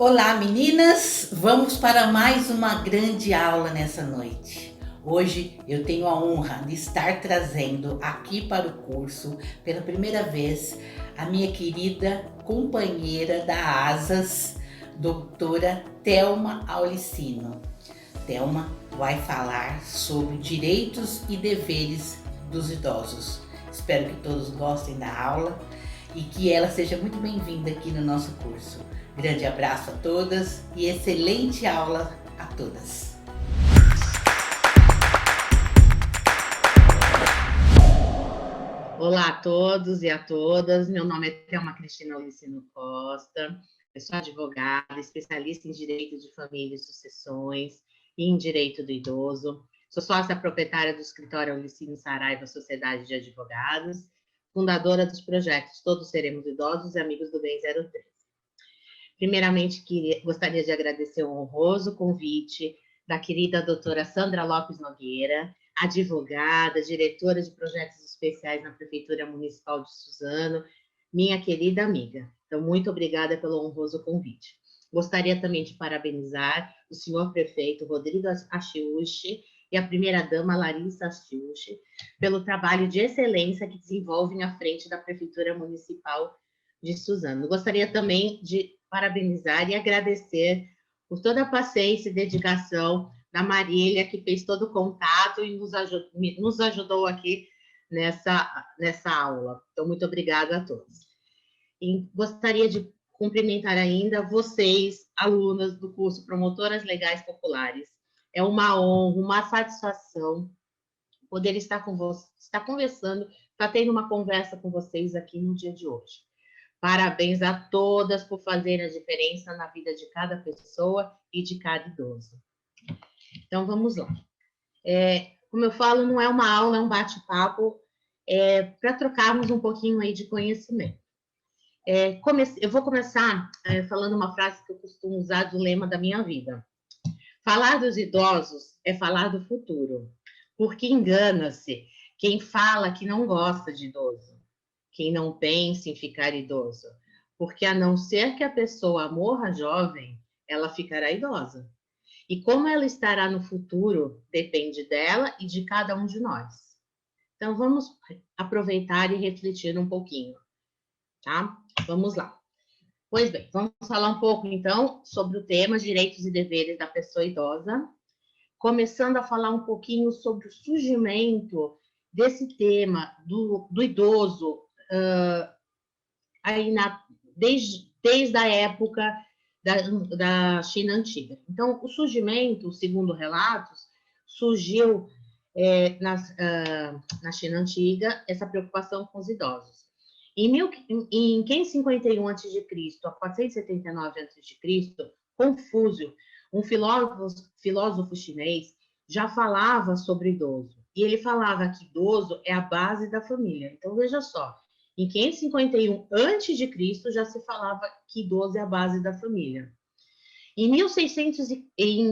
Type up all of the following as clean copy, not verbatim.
Olá, meninas! Vamos para mais uma grande aula nessa noite. Hoje eu tenho a honra de estar trazendo aqui para o curso, pela primeira vez, a minha querida companheira da ASAS, doutora Thelma Aulicino. Thelma vai falar sobre direitos e deveres dos idosos. Espero que todos gostem da aula e que ela seja muito bem-vinda aqui no nosso curso. Grande abraço a todas e excelente aula a todas. Olá a todos e a todas, meu nome é Thelma Cristina Aulicino Costa, eu sou advogada, especialista em direito de família e sucessões e em direito do idoso, sou sócia proprietária do escritório Aulicino Saraiva Sociedade de Advogados, fundadora dos projetos Todos Seremos Idosos e Amigos do Bem 03. Primeiramente, gostaria de agradecer o honroso convite da querida doutora Sandra Lopes Nogueira, advogada, diretora de projetos especiais na Prefeitura Municipal de Suzano, minha querida amiga. Então, muito obrigada pelo honroso convite. Gostaria também de parabenizar o senhor prefeito Rodrigo Achiuchi e a primeira-dama Larissa Achiuchi pelo trabalho de excelência que desenvolvem à frente da Prefeitura Municipal de Suzano. Gostaria também de parabenizar e agradecer por toda a paciência e dedicação da Marília, que fez todo o contato e nos ajudou aqui nessa aula. Então, muito obrigada a todos. E gostaria de cumprimentar ainda vocês, alunas do curso Promotoras Legais Populares. É uma honra, uma satisfação poder estar com vocês, estar conversando, estar tendo uma conversa com vocês aqui no dia de hoje. Parabéns a todas por fazerem a diferença na vida de cada pessoa e de cada idoso. Então, vamos lá. Como eu falo, não é uma aula, é um bate-papo para trocarmos um pouquinho aí de conhecimento. Eu vou começar falando uma frase que eu costumo usar do lema da minha vida. Falar dos idosos é falar do futuro, porque engana-se quem fala que não gosta de idoso, quem não pensa em ficar idoso, porque a não ser que a pessoa morra jovem, ela ficará idosa. E como ela estará no futuro, depende dela e de cada um de nós. Então, vamos aproveitar e refletir um pouquinho, tá? Vamos lá. Pois bem, vamos falar um pouco, então, sobre o tema direitos e deveres da pessoa idosa, começando a falar um pouquinho sobre o surgimento desse tema do idoso, aí desde a época da China Antiga. Então, o surgimento, segundo relatos, surgiu na China Antiga, essa preocupação com os idosos. Em 551 a.C., a 479 a.C., Confúcio, um filósofo chinês, já falava sobre idoso. E ele falava que idoso é a base da família. Então, veja só, em 551 a.C., já se falava que idoso é a base da família. Em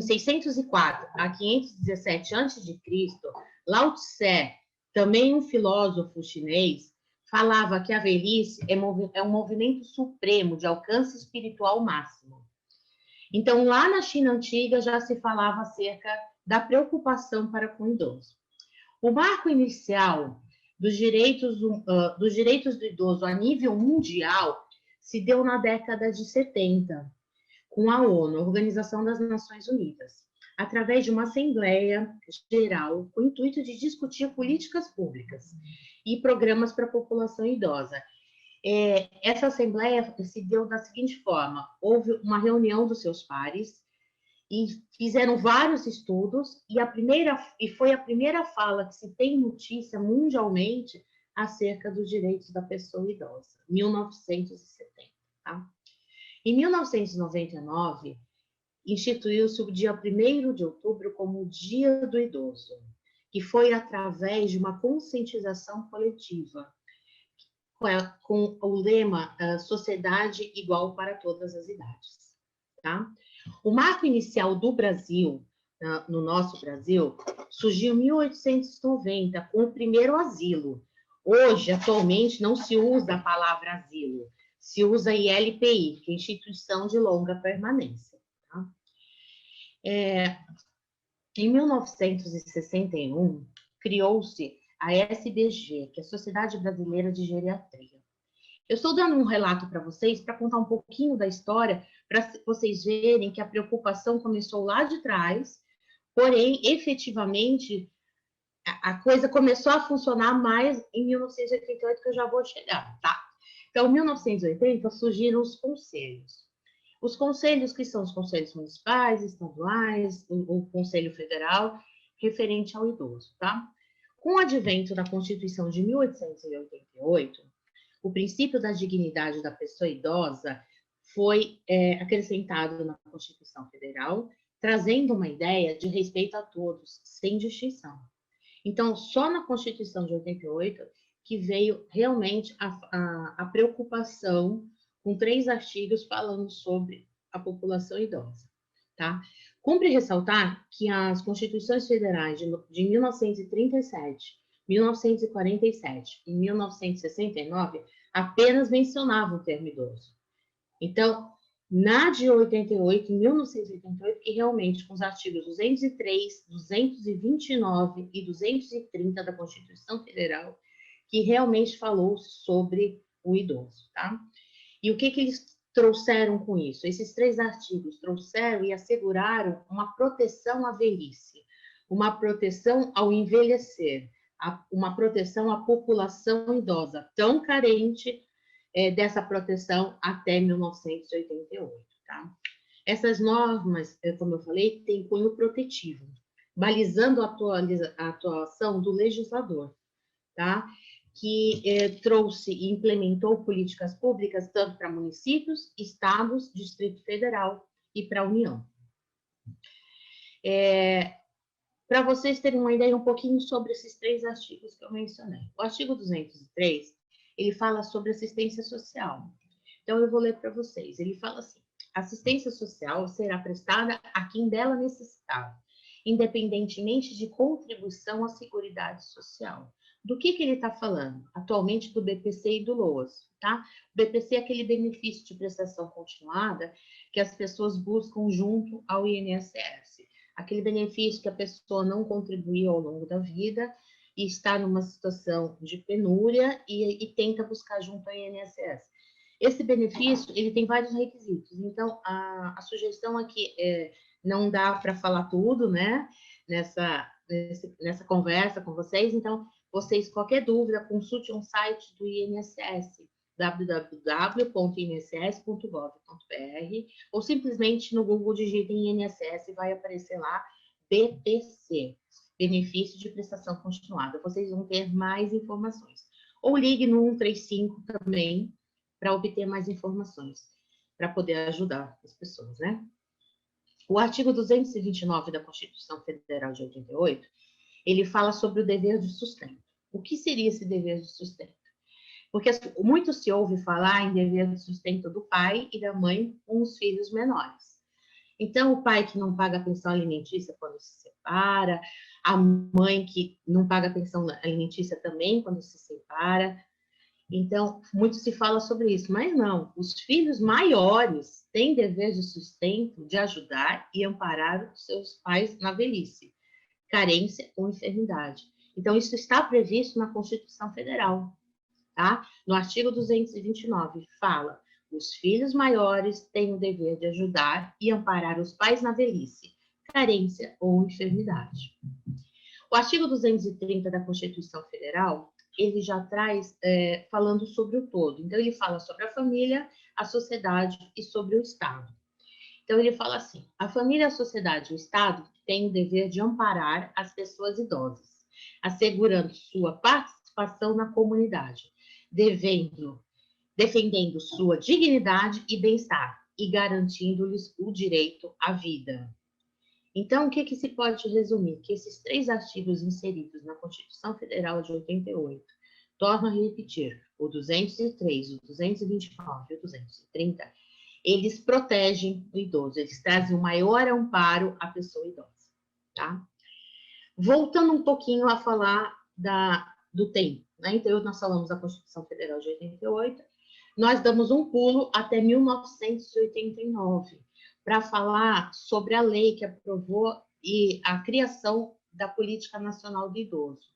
604 a 517 a.C., Lao Tse, também um filósofo chinês, falava que a velhice é um movimento supremo de alcance espiritual máximo. Então, lá na China Antiga já se falava acerca da preocupação para com o idoso. O marco inicial dos direitos do idoso a nível mundial se deu na década de 70, com a ONU, Organização das Nações Unidas, através de uma Assembleia Geral com o intuito de discutir políticas públicas e programas para a população idosa. Essa Assembleia se deu da seguinte forma: houve uma reunião dos seus pares e fizeram vários estudos, e foi a primeira fala que se tem notícia mundialmente acerca dos direitos da pessoa idosa, 1970, tá? Em 1999, instituiu-se o dia 1º de outubro como o Dia do Idoso, que foi através de uma conscientização coletiva, com o lema Sociedade Igual para Todas as Idades, tá? O marco inicial do Brasil, no nosso Brasil, surgiu em 1890, com o primeiro asilo. Hoje, atualmente, não se usa a palavra asilo, se usa ILPI, que é Instituição de Longa Permanência. Tá? Em 1961, criou-se a SBG, que é a Sociedade Brasileira de Geriatria. Eu estou dando um relato para vocês, para contar um pouquinho da história, para vocês verem que a preocupação começou lá de trás, porém, efetivamente, a coisa começou a funcionar mais em 1988, que eu já vou chegar, tá? Então, em 1980, surgiram os conselhos. Os conselhos, que são os conselhos municipais, estaduais, o Conselho Federal, referente ao idoso, tá? Com o advento da Constituição de 1888, o princípio da dignidade da pessoa idosa foi acrescentado na Constituição Federal, trazendo uma ideia de respeito a todos, sem distinção. Então, só na Constituição de 88 que veio realmente a preocupação com 3 artigos falando sobre a população idosa. Tá? Cumpre ressaltar que as Constituições Federais de 1937, 1947 e 1969 apenas mencionavam o termo idoso. Então, na de 88, em 1988, que realmente com os artigos 203, 229 e 230 da Constituição Federal, que realmente falou sobre o idoso, tá? E o que eles trouxeram com isso? Esses 3 artigos trouxeram e asseguraram uma proteção à velhice, uma proteção ao envelhecer, uma proteção à população idosa, tão carente dessa proteção até 1988, tá? Essas normas, como eu falei, têm cunho protetivo, balizando a atuação do legislador, tá? Que trouxe e implementou políticas públicas tanto para municípios, estados, Distrito Federal e para a União. Para vocês terem uma ideia um pouquinho sobre esses 3 artigos que eu mencionei. O artigo 203, ele fala sobre assistência social. Então, eu vou ler para vocês. Ele fala assim: assistência social será prestada a quem dela necessitar, independentemente de contribuição à Seguridade Social. Do que ele está falando? Atualmente do BPC e do LOAS, tá? O BPC é aquele benefício de prestação continuada que as pessoas buscam junto ao INSS. Aquele benefício que a pessoa não contribuiu ao longo da vida e está numa situação de penúria e tenta buscar junto ao INSS. Esse benefício, ele tem vários requisitos. Então, a sugestão aqui não dá para falar tudo, né? Nessa conversa com vocês. Então, vocês, qualquer dúvida, consulte um site do INSS, www.inss.gov.br, ou simplesmente no Google digitem INSS e vai aparecer lá BPC, Benefício de Prestação Continuada. Vocês vão ter mais informações. Ou ligue no 135 também para obter mais informações, para poder ajudar as pessoas, né? O artigo 229 da Constituição Federal de 88, ele fala sobre o dever de sustento. O que seria esse dever de sustento? Porque muito se ouve falar em dever de sustento do pai e da mãe com os filhos menores. Então, o pai que não paga a pensão alimentícia quando se separa, a mãe que não paga a pensão alimentícia também quando se separa. Então, muito se fala sobre isso, mas não. Os filhos maiores têm dever de sustento de ajudar e amparar os seus pais na velhice, carência ou enfermidade. Então, isso está previsto na Constituição Federal, tá? No artigo 229, fala: os filhos maiores têm o dever de ajudar e amparar os pais na velhice, carência ou enfermidade. O artigo 230 da Constituição Federal, ele já traz falando sobre o todo. Então, ele fala sobre a família, a sociedade e sobre o Estado. Então, ele fala assim: a família, a sociedade e o Estado têm o dever de amparar as pessoas idosas, assegurando sua participação na comunidade, defendendo sua dignidade e bem-estar e garantindo-lhes o direito à vida. Então, o que se pode resumir? Que esses 3 artigos inseridos na Constituição Federal de 88, torno a repetir, o 203, o 229 e o 230, eles protegem o idoso, eles trazem o maior amparo à pessoa idosa, tá? Voltando um pouquinho a falar do tempo, né? Então, nós falamos da Constituição Federal de 88, nós damos um pulo até 1989 para falar sobre a lei que aprovou e a criação da Política Nacional do Idoso.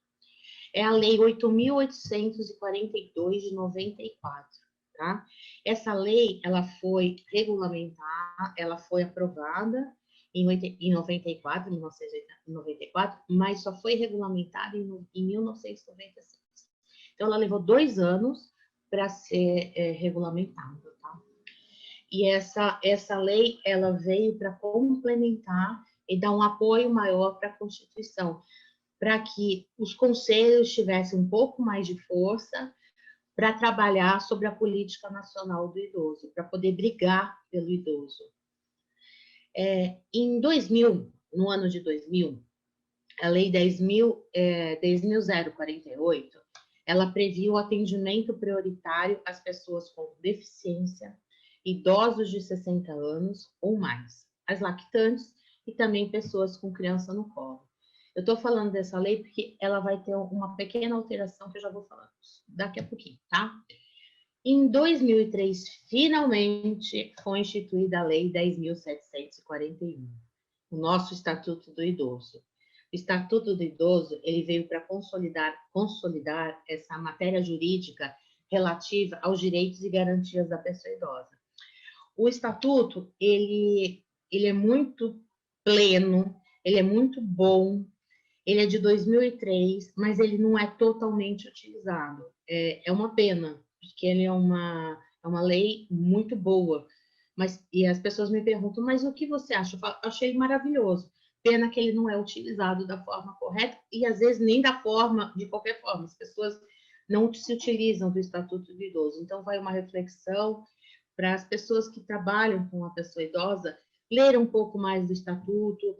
É a Lei 8.842 de 94, tá? Essa lei, ela foi regulamentar, ela foi aprovada em 94, 1994, mas só foi regulamentada em 1996. Então, ela levou 2 anos para ser regulamentada, tá? E essa lei, ela veio para complementar e dar um apoio maior para a Constituição, para que os conselhos tivessem um pouco mais de força para trabalhar sobre a política nacional do idoso, para poder brigar pelo idoso. Em 2000, no ano de 2000, a Lei 10.048, ela previu o atendimento prioritário às pessoas com deficiência, idosos de 60 anos ou mais, as lactantes e também pessoas com criança no colo. Eu estou falando dessa lei porque ela vai ter uma pequena alteração que eu já vou falar daqui a pouquinho, tá? Em 2003, finalmente foi instituída a Lei 10.741, o nosso Estatuto do Idoso. O Estatuto do Idoso, ele veio para consolidar essa matéria jurídica relativa aos direitos e garantias da pessoa idosa. O Estatuto, ele é muito pleno, ele é muito bom, ele é de 2003, mas ele não é totalmente utilizado. É uma pena, porque ele é uma lei muito boa. E as pessoas me perguntam, mas o que você acha? Eu achei maravilhoso. Pena que ele não é utilizado da forma correta e, às vezes, nem de qualquer forma. As pessoas não se utilizam do Estatuto do Idoso. Então, vai uma reflexão para as pessoas que trabalham com a pessoa idosa lerem um pouco mais do Estatuto,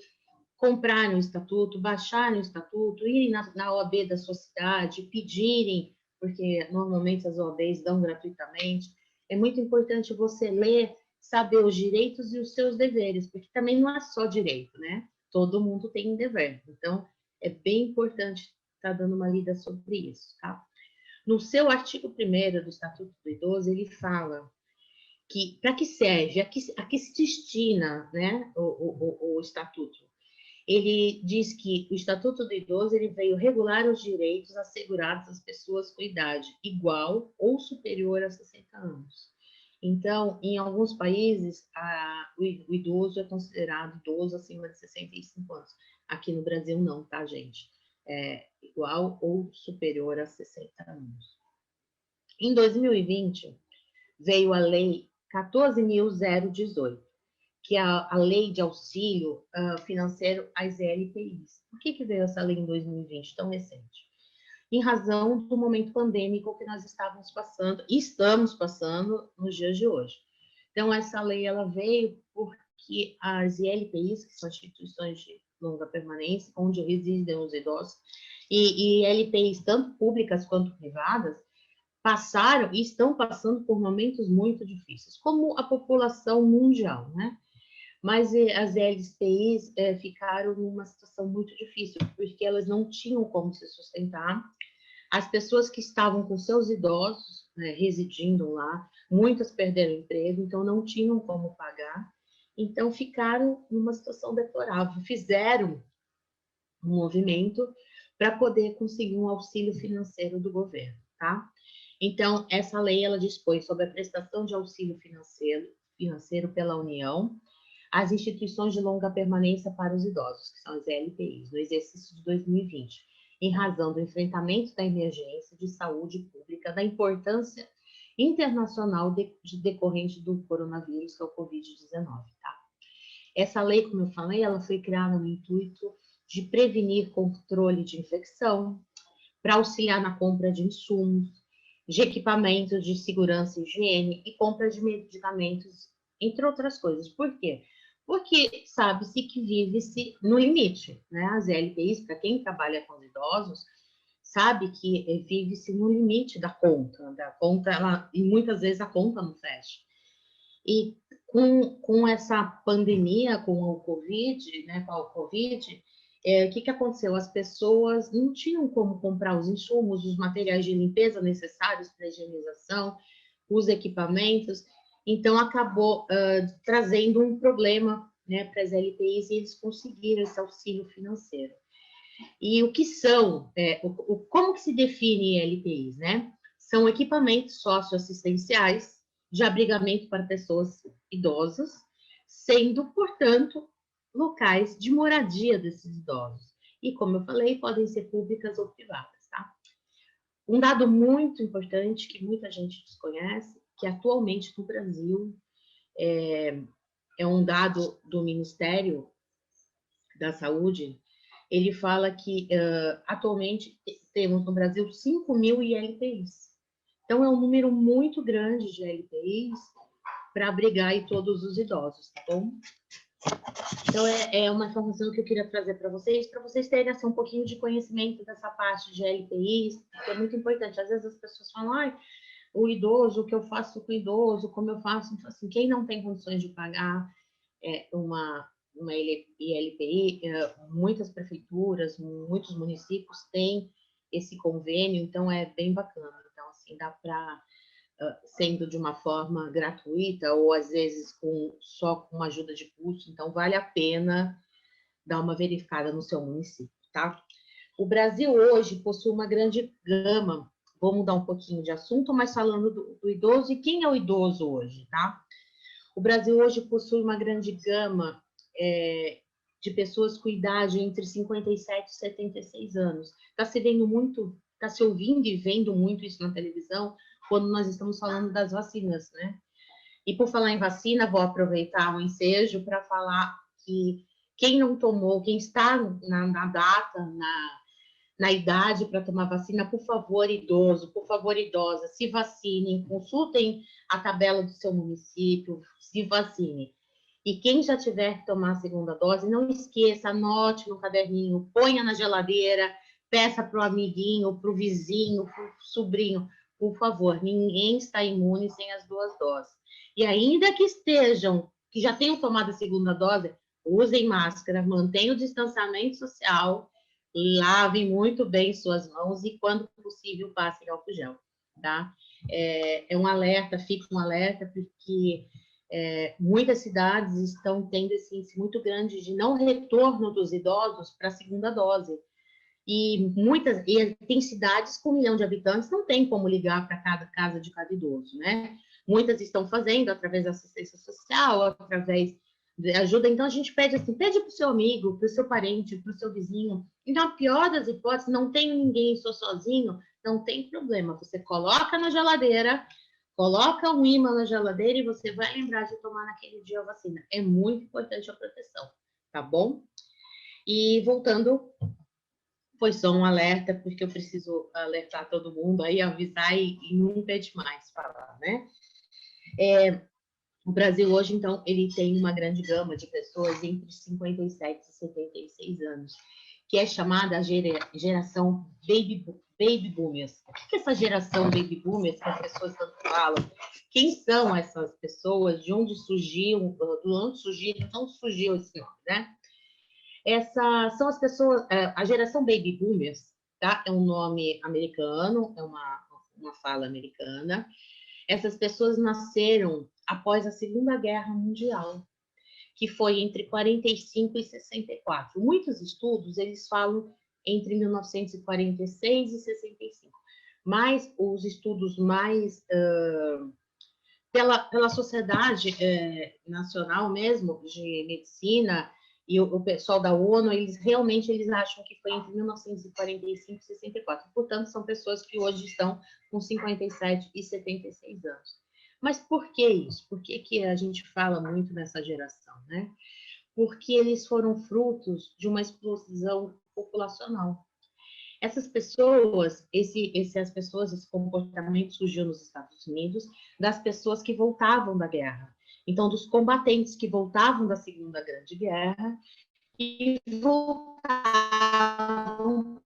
comprarem o Estatuto, baixarem o Estatuto, irem na OAB da sua cidade, pedirem, porque normalmente as OABs dão gratuitamente. É muito importante você ler, saber os direitos e os seus deveres, porque também não é só direito, né? Todo mundo tem um dever. Então, é bem importante estar dando uma lida sobre isso, tá? No seu artigo 1º do Estatuto do Idoso, ele fala que para que serve, a que se destina, né, o Estatuto. Ele diz que o Estatuto do Idoso ele veio regular os direitos assegurados às pessoas com idade igual ou superior a 60 anos. Então, em alguns países, o idoso é considerado idoso acima de 65 anos. Aqui no Brasil, não, tá, gente? É igual ou superior a 60 anos. Em 2020, veio a Lei 14.018, que é a Lei de Auxílio Financeiro às ELPIs. Por que veio essa lei em 2020, tão recente? Em razão do momento pandêmico que nós estamos passando nos dias de hoje. Então, essa lei ela veio porque as ILPIs, que são instituições de longa permanência, onde residem os idosos, e ILPIs, tanto públicas quanto privadas, passaram e estão passando por momentos muito difíceis, como a população mundial, né? Mas as LSPIs ficaram numa situação muito difícil, porque elas não tinham como se sustentar. As pessoas que estavam com seus idosos residindo lá, muitas perderam emprego, então não tinham como pagar. Então ficaram numa situação deplorável. Fizeram um movimento para poder conseguir um auxílio financeiro do governo, tá? Então, essa lei, ela dispõe sobre a prestação de auxílio financeiro pela União, as instituições de longa permanência para os idosos, que são as LPIs, no exercício de 2020, em razão do enfrentamento da emergência de saúde pública, da importância internacional decorrente do coronavírus, que é o Covid-19, tá? Essa lei, como eu falei, ela foi criada no intuito de prevenir controle de infecção, para auxiliar na compra de insumos, de equipamentos de segurança e higiene e compra de medicamentos, entre outras coisas. Por quê? Porque sabe-se que vive-se no limite, né? As LPIs, para quem trabalha com os idosos, sabe que vive-se no limite da conta, e muitas vezes a conta não fecha. E com essa pandemia, com o Covid, né, com a Covid, o que aconteceu? As pessoas não tinham como comprar os insumos, os materiais de limpeza necessários para a higienização, os equipamentos, então acabou trazendo um problema, né, para as LPIs, e eles conseguiram esse auxílio financeiro. E o que são, como que se define LPIs, né? São equipamentos socioassistenciais de abrigamento para pessoas idosas, sendo, portanto, locais de moradia desses idosos. E, como eu falei, podem ser públicas ou privadas, tá? Um dado muito importante que muita gente desconhece, que atualmente no Brasil é um dado do Ministério da Saúde. Ele fala que atualmente temos no Brasil 5.000 ILPIs. Então, é um número muito grande de ILPIs para abrigar aí todos os idosos, tá bom? Então, é uma informação que eu queria trazer para vocês terem assim, um pouquinho de conhecimento dessa parte de LPIs, que é muito importante. Às vezes as pessoas falam, o idoso, o que eu faço com o idoso, como eu faço, assim, quem não tem condições de pagar uma ILPI, muitas prefeituras, muitos municípios têm esse convênio, então é bem bacana. Então, assim, dá para, sendo de uma forma gratuita ou às vezes só com uma ajuda de custo, então vale a pena dar uma verificada no seu município, tá? O Brasil hoje possui uma grande gama, vou mudar um pouquinho de assunto, mas falando do idoso, e quem é o idoso hoje, tá? O Brasil hoje possui uma grande gama de pessoas com idade entre 57 e 76 anos. Está se vendo muito, está se ouvindo e vendo muito isso na televisão quando nós estamos falando das vacinas, né? E por falar em vacina, vou aproveitar o ensejo para falar que quem não tomou, quem está na data, na idade para tomar vacina, por favor, idoso, por favor, idosa, se vacinem, consultem a tabela do seu município, se vacinem. E quem já tiver que tomar a segunda dose, não esqueça, anote no caderninho, ponha na geladeira, peça para o amiguinho, para o vizinho, para o sobrinho, por favor, ninguém está imune sem as 2 doses. E ainda que já tenham tomado a segunda dose, usem máscara, mantenham o distanciamento social, lavem muito bem suas mãos e, quando possível, passem álcool gel, tá? É um alerta, fica um alerta, porque muitas cidades estão tendo esse índice muito grande de não retorno dos idosos para a segunda dose. E tem cidades com 1 milhão de habitantes, não tem como ligar para cada casa de cada idoso, né? Muitas estão fazendo através da assistência social, através de ajuda. Então, a gente pede assim, pede para o seu amigo, para o seu parente, para o seu vizinho. Então, a pior das hipóteses, não tenho ninguém, sou sozinho, não tem problema. Você coloca na geladeira, coloca um imã na geladeira e você vai lembrar de tomar naquele dia a vacina. É muito importante a proteção, tá bom? E voltando, foi só um alerta, porque eu preciso alertar todo mundo, aí avisar e nunca é demais falar, né? O Brasil hoje, então, ele tem uma grande gama de pessoas entre 57 e 76 anos, que é chamada a geração baby boomers. O que é essa geração baby boomers que as pessoas tanto falam? Quem são essas pessoas? De onde surgiu? Não surgiu esse nome, né? Essas são as pessoas, a geração baby boomers, tá? É um nome americano, é uma fala americana. Essas pessoas nasceram após a Segunda Guerra Mundial, que foi entre 45 e 64. Muitos estudos, eles falam entre 1946 e 65. Mas os estudos mais pela Sociedade Nacional mesmo de Medicina e o pessoal da ONU, eles acham que foi entre 1945 e 64. Portanto, são pessoas que hoje estão com 57 e 76 anos. Mas por que isso? Por que a gente fala muito nessa geração, né? Porque eles foram frutos de uma explosão populacional. Essas pessoas, esse comportamento surgiu nos Estados Unidos das pessoas que voltavam da guerra. Então, dos combatentes que voltavam da Segunda Grande Guerra e voltavam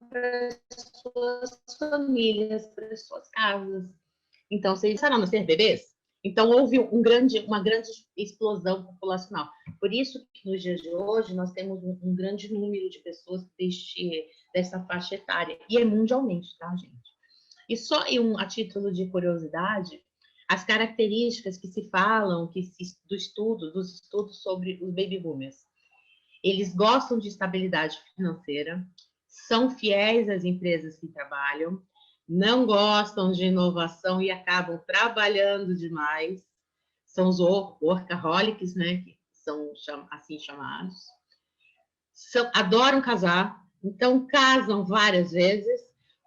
para suas famílias, para suas casas. Então, vocês começaram a ser bebês? Então, houve uma grande explosão populacional. Por isso que, nos dias de hoje, nós temos um grande número de pessoas dessa faixa etária. E é mundialmente, tá, gente? E só a título de curiosidade, as características que se falam, dos estudos sobre os baby boomers. Eles gostam de estabilidade financeira, são fiéis às empresas que trabalham, não gostam de inovação e acabam trabalhando demais. São os workaholics, né, que são assim chamados. Adoram casar, então casam várias vezes,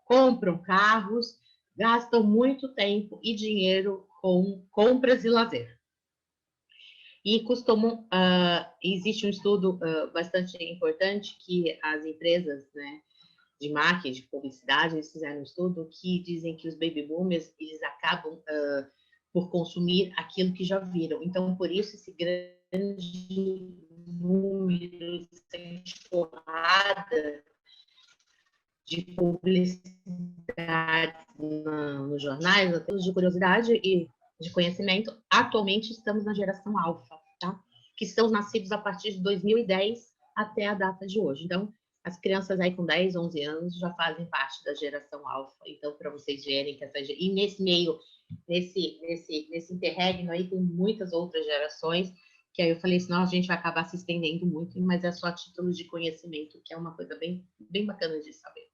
compram carros, gastam muito tempo e dinheiro com compras e lazer. E costumam, existe um estudo bastante importante que as empresas, né, de marketing, de publicidade, eles fizeram um estudo que dizem que os baby boomers, eles acabam por consumir aquilo que já viram. Então, por isso, esse grande número, essa enxurrada de publicidade nos jornais, de curiosidade e de conhecimento. Atualmente, estamos na geração alfa, tá? Que são nascidos a partir de 2010 até a data de hoje. Então, as crianças aí com 10, 11 anos já fazem parte da geração alfa. Então, para vocês verem que e nesse meio, nesse interregno aí, tem muitas outras gerações, que aí eu falei, senão a gente vai acabar se estendendo muito, mas é só título de conhecimento, que é uma coisa bem, bem bacana de saber.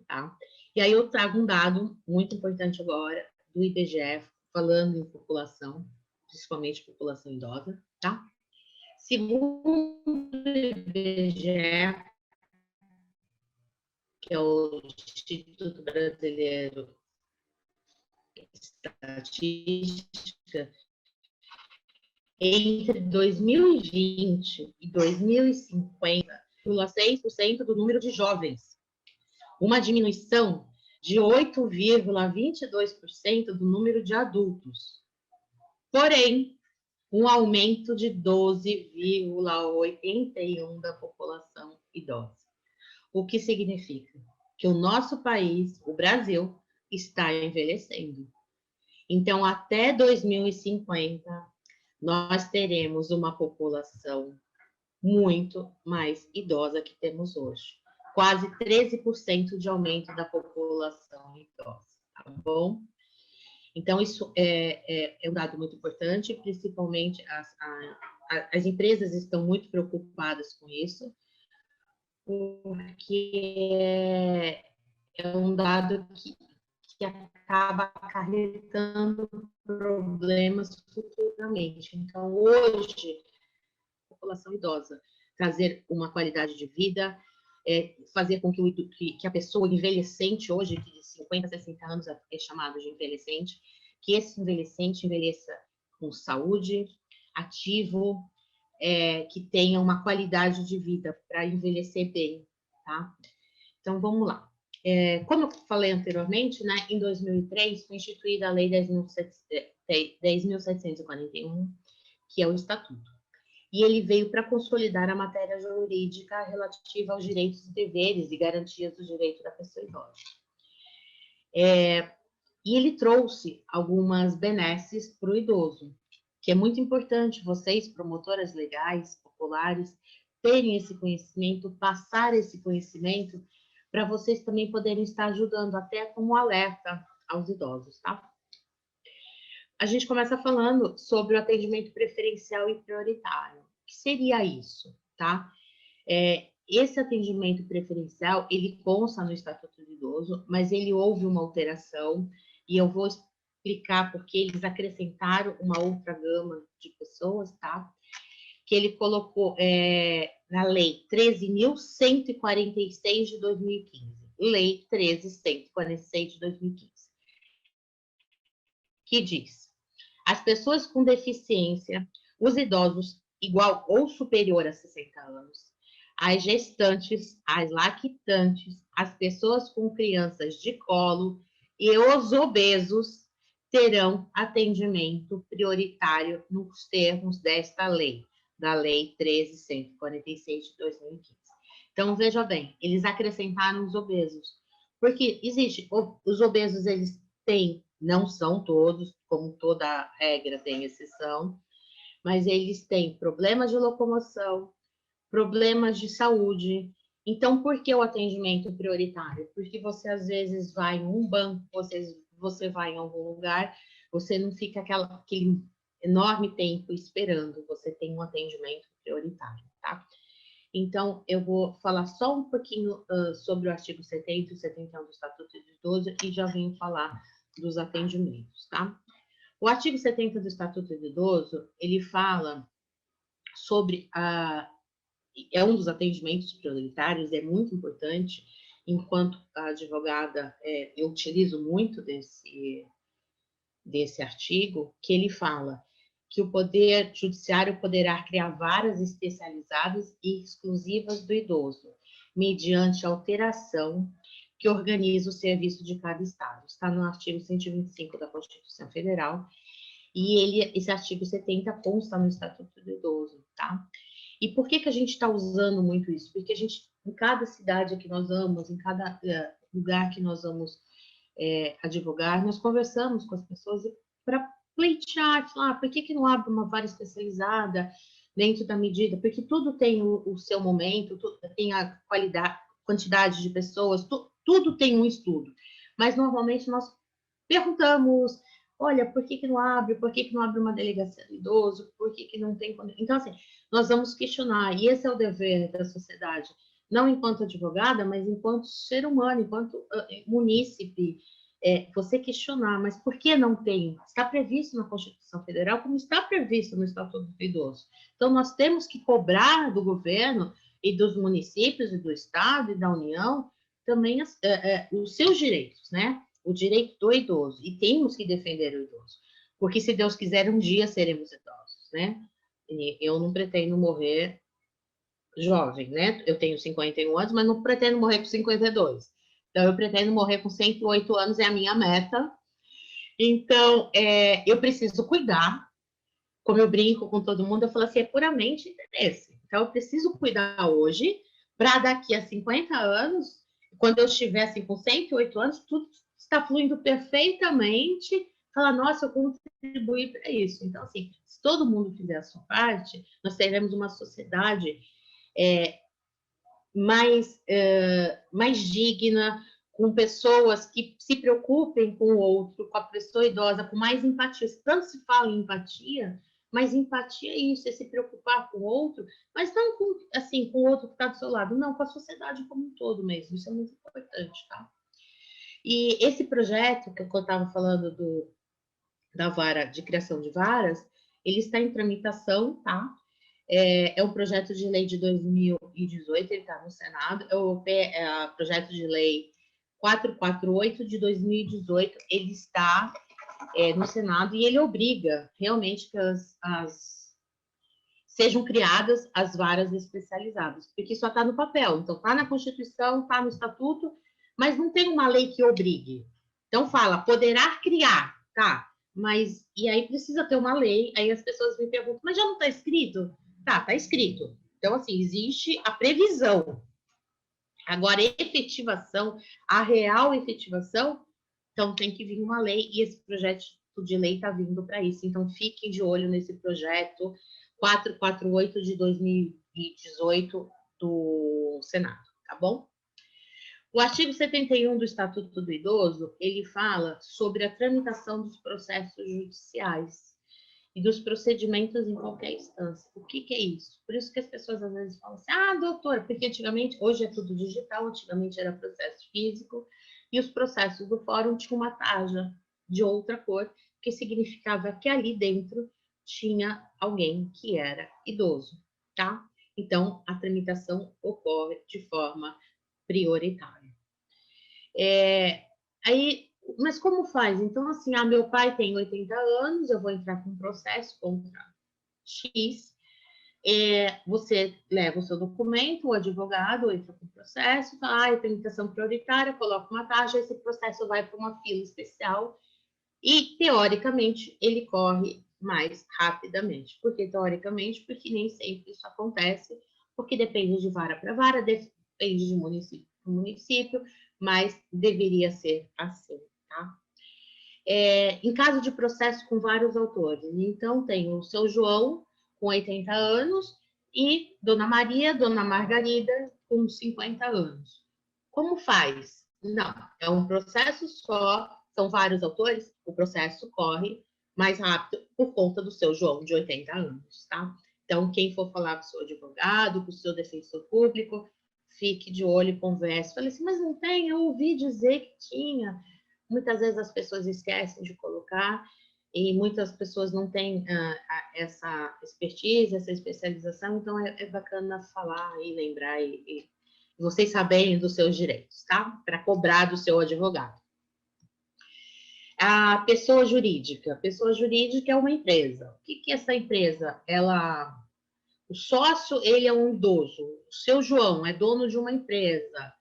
Tá? E aí eu trago um dado muito importante agora, do IBGE, falando em população, principalmente população idosa, tá? Segundo o IBGE, que é o Instituto Brasileiro de Estatística, entre 2020 e 2050, 6% do número de jovens, uma diminuição de 8,22% do número de adultos. Porém, um aumento de 12,81% da população idosa. O que significa que o nosso país, o Brasil, está envelhecendo. Então, até 2050, nós teremos uma população muito mais idosa que temos hoje. Quase 13% de aumento da população idosa, tá bom? Então, isso é um dado muito importante, principalmente as empresas estão muito preocupadas com isso, porque é um dado que acaba acarretando problemas futuramente. Então, hoje, a população idosa trazer uma qualidade de vida, fazer com que a pessoa envelhecente hoje, que de 50, 60 anos é chamado de envelhecente, que esse envelhecente envelheça com saúde, ativo, que tenha uma qualidade de vida para envelhecer bem, tá? Então, vamos lá. Como eu falei anteriormente, né, em 2003 foi instituída a Lei 10.741, que é o Estatuto. E ele veio para consolidar a matéria jurídica relativa aos direitos e deveres e garantias do direito da pessoa idosa. E ele trouxe algumas benesses para o idoso, que é muito importante vocês, promotoras legais, populares, terem esse conhecimento, passar esse conhecimento para vocês também poderem estar ajudando, até como alerta aos idosos, tá? A gente começa falando sobre o atendimento preferencial e prioritário. O que seria isso, tá? Esse atendimento preferencial, ele consta no Estatuto do Idoso, mas ele houve uma alteração, e eu vou explicar porque eles acrescentaram uma outra gama de pessoas, tá? Que ele colocou na Lei 13.146 de 2015. Lei 13.146 de 2015. Que diz: as pessoas com deficiência, os idosos igual ou superior a 60 anos, as gestantes, as lactantes, as pessoas com crianças de colo e os obesos terão atendimento prioritário nos termos desta lei, da Lei 13.146 de 2015. Então, veja bem, eles acrescentaram os obesos, porque existe, os obesos, eles têm, não são todos, como toda regra tem exceção, mas eles têm problemas de locomoção, problemas de saúde. Então, por que o atendimento prioritário? Porque você, às vezes, vai em um banco, você vai em algum lugar, você não fica aquele enorme tempo esperando, você tem um atendimento prioritário, tá? Então, eu vou falar só um pouquinho sobre o artigo 70 e 71 do Estatuto do Idoso e já venho falar dos atendimentos, tá? O artigo 70 do Estatuto do Idoso, ele fala sobre é um dos atendimentos prioritários, é muito importante. Enquanto advogada, eu utilizo muito desse artigo, que ele fala que o Poder Judiciário poderá criar varas especializadas e exclusivas do idoso, mediante alteração que organiza o serviço de cada Estado. Está no artigo 125 da Constituição Federal, e esse artigo 70 consta no Estatuto do Idoso, tá? E por que a gente está usando muito isso? Porque a gente, em cada cidade que nós vamos, em cada lugar que nós vamos advogar, nós conversamos com as pessoas para pleitear, falar, por que não abre uma vara especializada dentro da medida? Porque tudo tem o seu momento, tudo tem a quantidade de pessoas, tudo tem um estudo. Mas, normalmente, nós perguntamos, olha, por que não abre? Por que não abre uma delegacia do idoso? Por que não tem... Então, assim, nós vamos questionar, e esse é o dever da sociedade, não enquanto advogada, mas enquanto ser humano, enquanto munícipe, você questionar, mas por que não tem? Está previsto na Constituição Federal, como está previsto no Estatuto do Idoso. Então, nós temos que cobrar do governo e dos municípios e do Estado e da União também os seus direitos, né? O direito do idoso, e temos que defender o idoso, porque se Deus quiser, um dia seremos idosos, né? E eu não pretendo morrer jovem, né? Eu tenho 51 anos, mas não pretendo morrer com 52. Então, eu pretendo morrer com 108 anos, é a minha meta. Então, eu preciso cuidar, como eu brinco com todo mundo, eu falo assim, é puramente interesse. Então, eu preciso cuidar hoje, para daqui a 50 anos, quando eu estiver assim, com 108 anos, tudo está fluindo perfeitamente, falar, nossa, eu contribuí para isso. Então, assim, se todo mundo fizer a sua parte, nós teremos uma sociedade mais digna, com pessoas que se preocupem com o outro, com a pessoa idosa, com mais empatia. Tanto se fala em empatia, mas empatia é isso, é se preocupar com o outro, mas não com, assim, com o outro que está do seu lado, não, com a sociedade como um todo mesmo. Isso é muito importante, tá? E esse projeto que eu estava falando da vara, de criação de varas, ele está em tramitação, tá? É um projeto de lei de 2018, ele está no Senado, é o projeto de lei 448 de 2018, ele está no Senado e ele obriga realmente que sejam criadas as varas especializadas, porque só está no papel, então está na Constituição, está no Estatuto, mas não tem uma lei que obrigue. Então fala, poderá criar, tá? Mas, e aí precisa ter uma lei, aí as pessoas me perguntam, mas já não está escrito? Tá escrito. Então, assim, existe a previsão. Agora, efetivação, a real efetivação, então tem que vir uma lei, e esse projeto de lei está vindo para isso. Então, fiquem de olho nesse projeto 448 de 2018 do Senado, tá bom? O artigo 71 do Estatuto do Idoso, ele fala sobre a tramitação dos processos judiciais e dos procedimentos em qualquer instância. O que é isso? Por isso que as pessoas às vezes falam assim, doutora, porque antigamente, hoje é tudo digital, antigamente era processo físico, e os processos do fórum tinham uma taja de outra cor, que significava que ali dentro tinha alguém que era idoso, tá? Então, a tramitação ocorre de forma prioritária. Mas como faz? Então, assim, meu pai tem 80 anos, eu vou entrar com um processo contra X, você leva o seu documento, o advogado entra com o processo, fala, tramitação prioritária, coloca uma taxa, esse processo vai para uma fila especial e, teoricamente, ele corre mais rapidamente. Por que teoricamente? Porque nem sempre isso acontece, porque depende de vara para vara, depende de município para município, mas deveria ser assim, tá? Em caso de processo com vários autores, então tem o seu João, com 80 anos, e Dona Maria, Dona Margarida, com 50 anos. Como faz? Não, é um processo só, são vários autores, o processo corre mais rápido por conta do seu João de 80 anos, tá? Então, quem for falar com o seu advogado, com o seu defensor público, fique de olho e converse. Falei assim, mas não tem, eu ouvi dizer que tinha. Muitas vezes as pessoas esquecem de colocar e muitas pessoas não têm essa expertise, essa especialização, então é bacana falar e lembrar e vocês saberem dos seus direitos, tá? Para cobrar do seu advogado. A pessoa jurídica. A pessoa jurídica é uma empresa. O que é essa empresa? O sócio, ele é um idoso. O seu João é dono de uma empresa.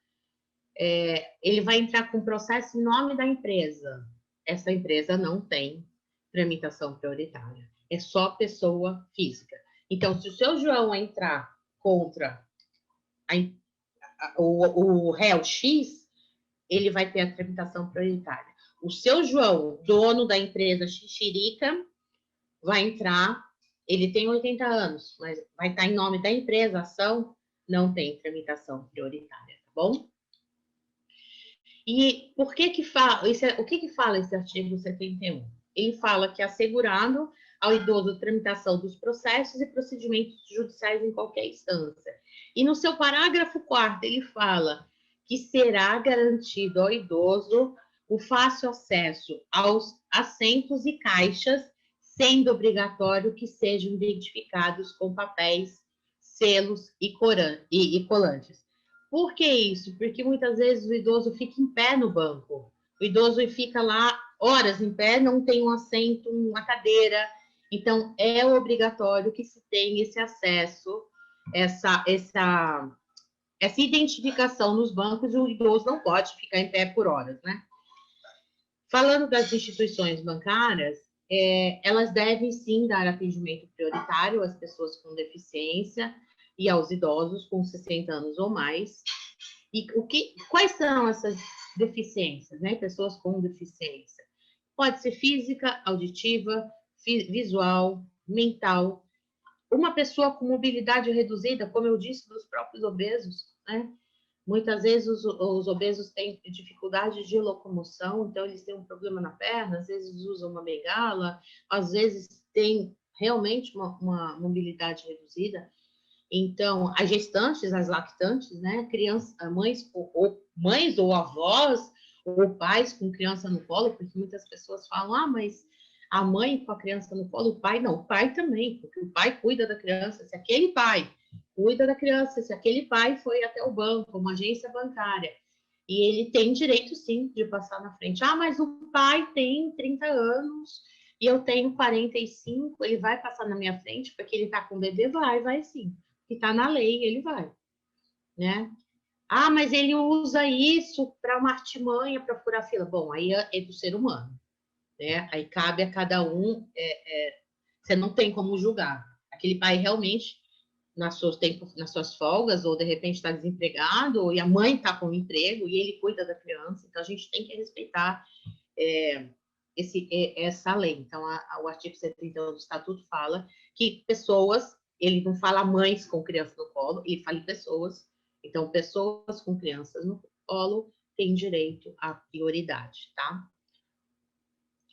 Ele vai entrar com processo em nome da empresa. Essa empresa não tem tramitação prioritária. É só pessoa física. Então, se o seu João entrar contra o réu X, ele vai ter a tramitação prioritária. O seu João, dono da empresa Xixirica, vai entrar, ele tem 80 anos, mas vai estar em nome da empresa, a ação não tem tramitação prioritária, tá bom? E por que que fala, o que que fala esse artigo 71? Ele fala que é assegurado ao idoso a tramitação dos processos e procedimentos judiciais em qualquer instância. E no seu parágrafo 4º, ele fala que será garantido ao idoso o fácil acesso aos assentos e caixas, sendo obrigatório que sejam identificados com papéis, selos e colantes. Por que isso? Porque muitas vezes o idoso fica em pé no banco. O idoso fica lá horas em pé, não tem um assento, uma cadeira. Então, é obrigatório que se tenha esse acesso, essa identificação nos bancos, e o idoso não pode ficar em pé por horas, né? Falando das instituições bancárias, elas devem sim dar atendimento prioritário às pessoas com deficiência e aos idosos com 60 anos ou mais. E quais são essas deficiências, né? Pessoas com deficiência. Pode ser física, auditiva, visual, mental. Uma pessoa com mobilidade reduzida, como eu disse, dos próprios obesos, né? Muitas vezes os obesos têm dificuldade de locomoção, então eles têm um problema na perna, às vezes usam uma bengala, às vezes têm realmente uma mobilidade reduzida. Então, as gestantes, as lactantes, né, mães ou avós, ou pais com criança no colo, porque muitas pessoas falam, mas a mãe com a criança no colo, o pai não, o pai também, porque o pai cuida da criança, se aquele pai cuida da criança, se aquele pai foi até o banco, uma agência bancária, e ele tem direito, sim, de passar na frente. Mas o pai tem 30 anos e eu tenho 45, ele vai passar na minha frente porque ele está com o bebê? Vai sim. Que está na lei, ele vai, né? Mas ele usa isso para uma artimanha, para furar fila. Bom, aí é do ser humano, né? Aí cabe a cada um, você não tem como julgar. Aquele pai realmente nas suas folgas, ou de repente está desempregado, e a mãe está com emprego, e ele cuida da criança, então a gente tem que respeitar essa lei. Então, o artigo 71 do Estatuto fala que pessoas, ele não fala mães com criança no colo, ele fala pessoas, então pessoas com crianças no colo têm direito à prioridade, tá?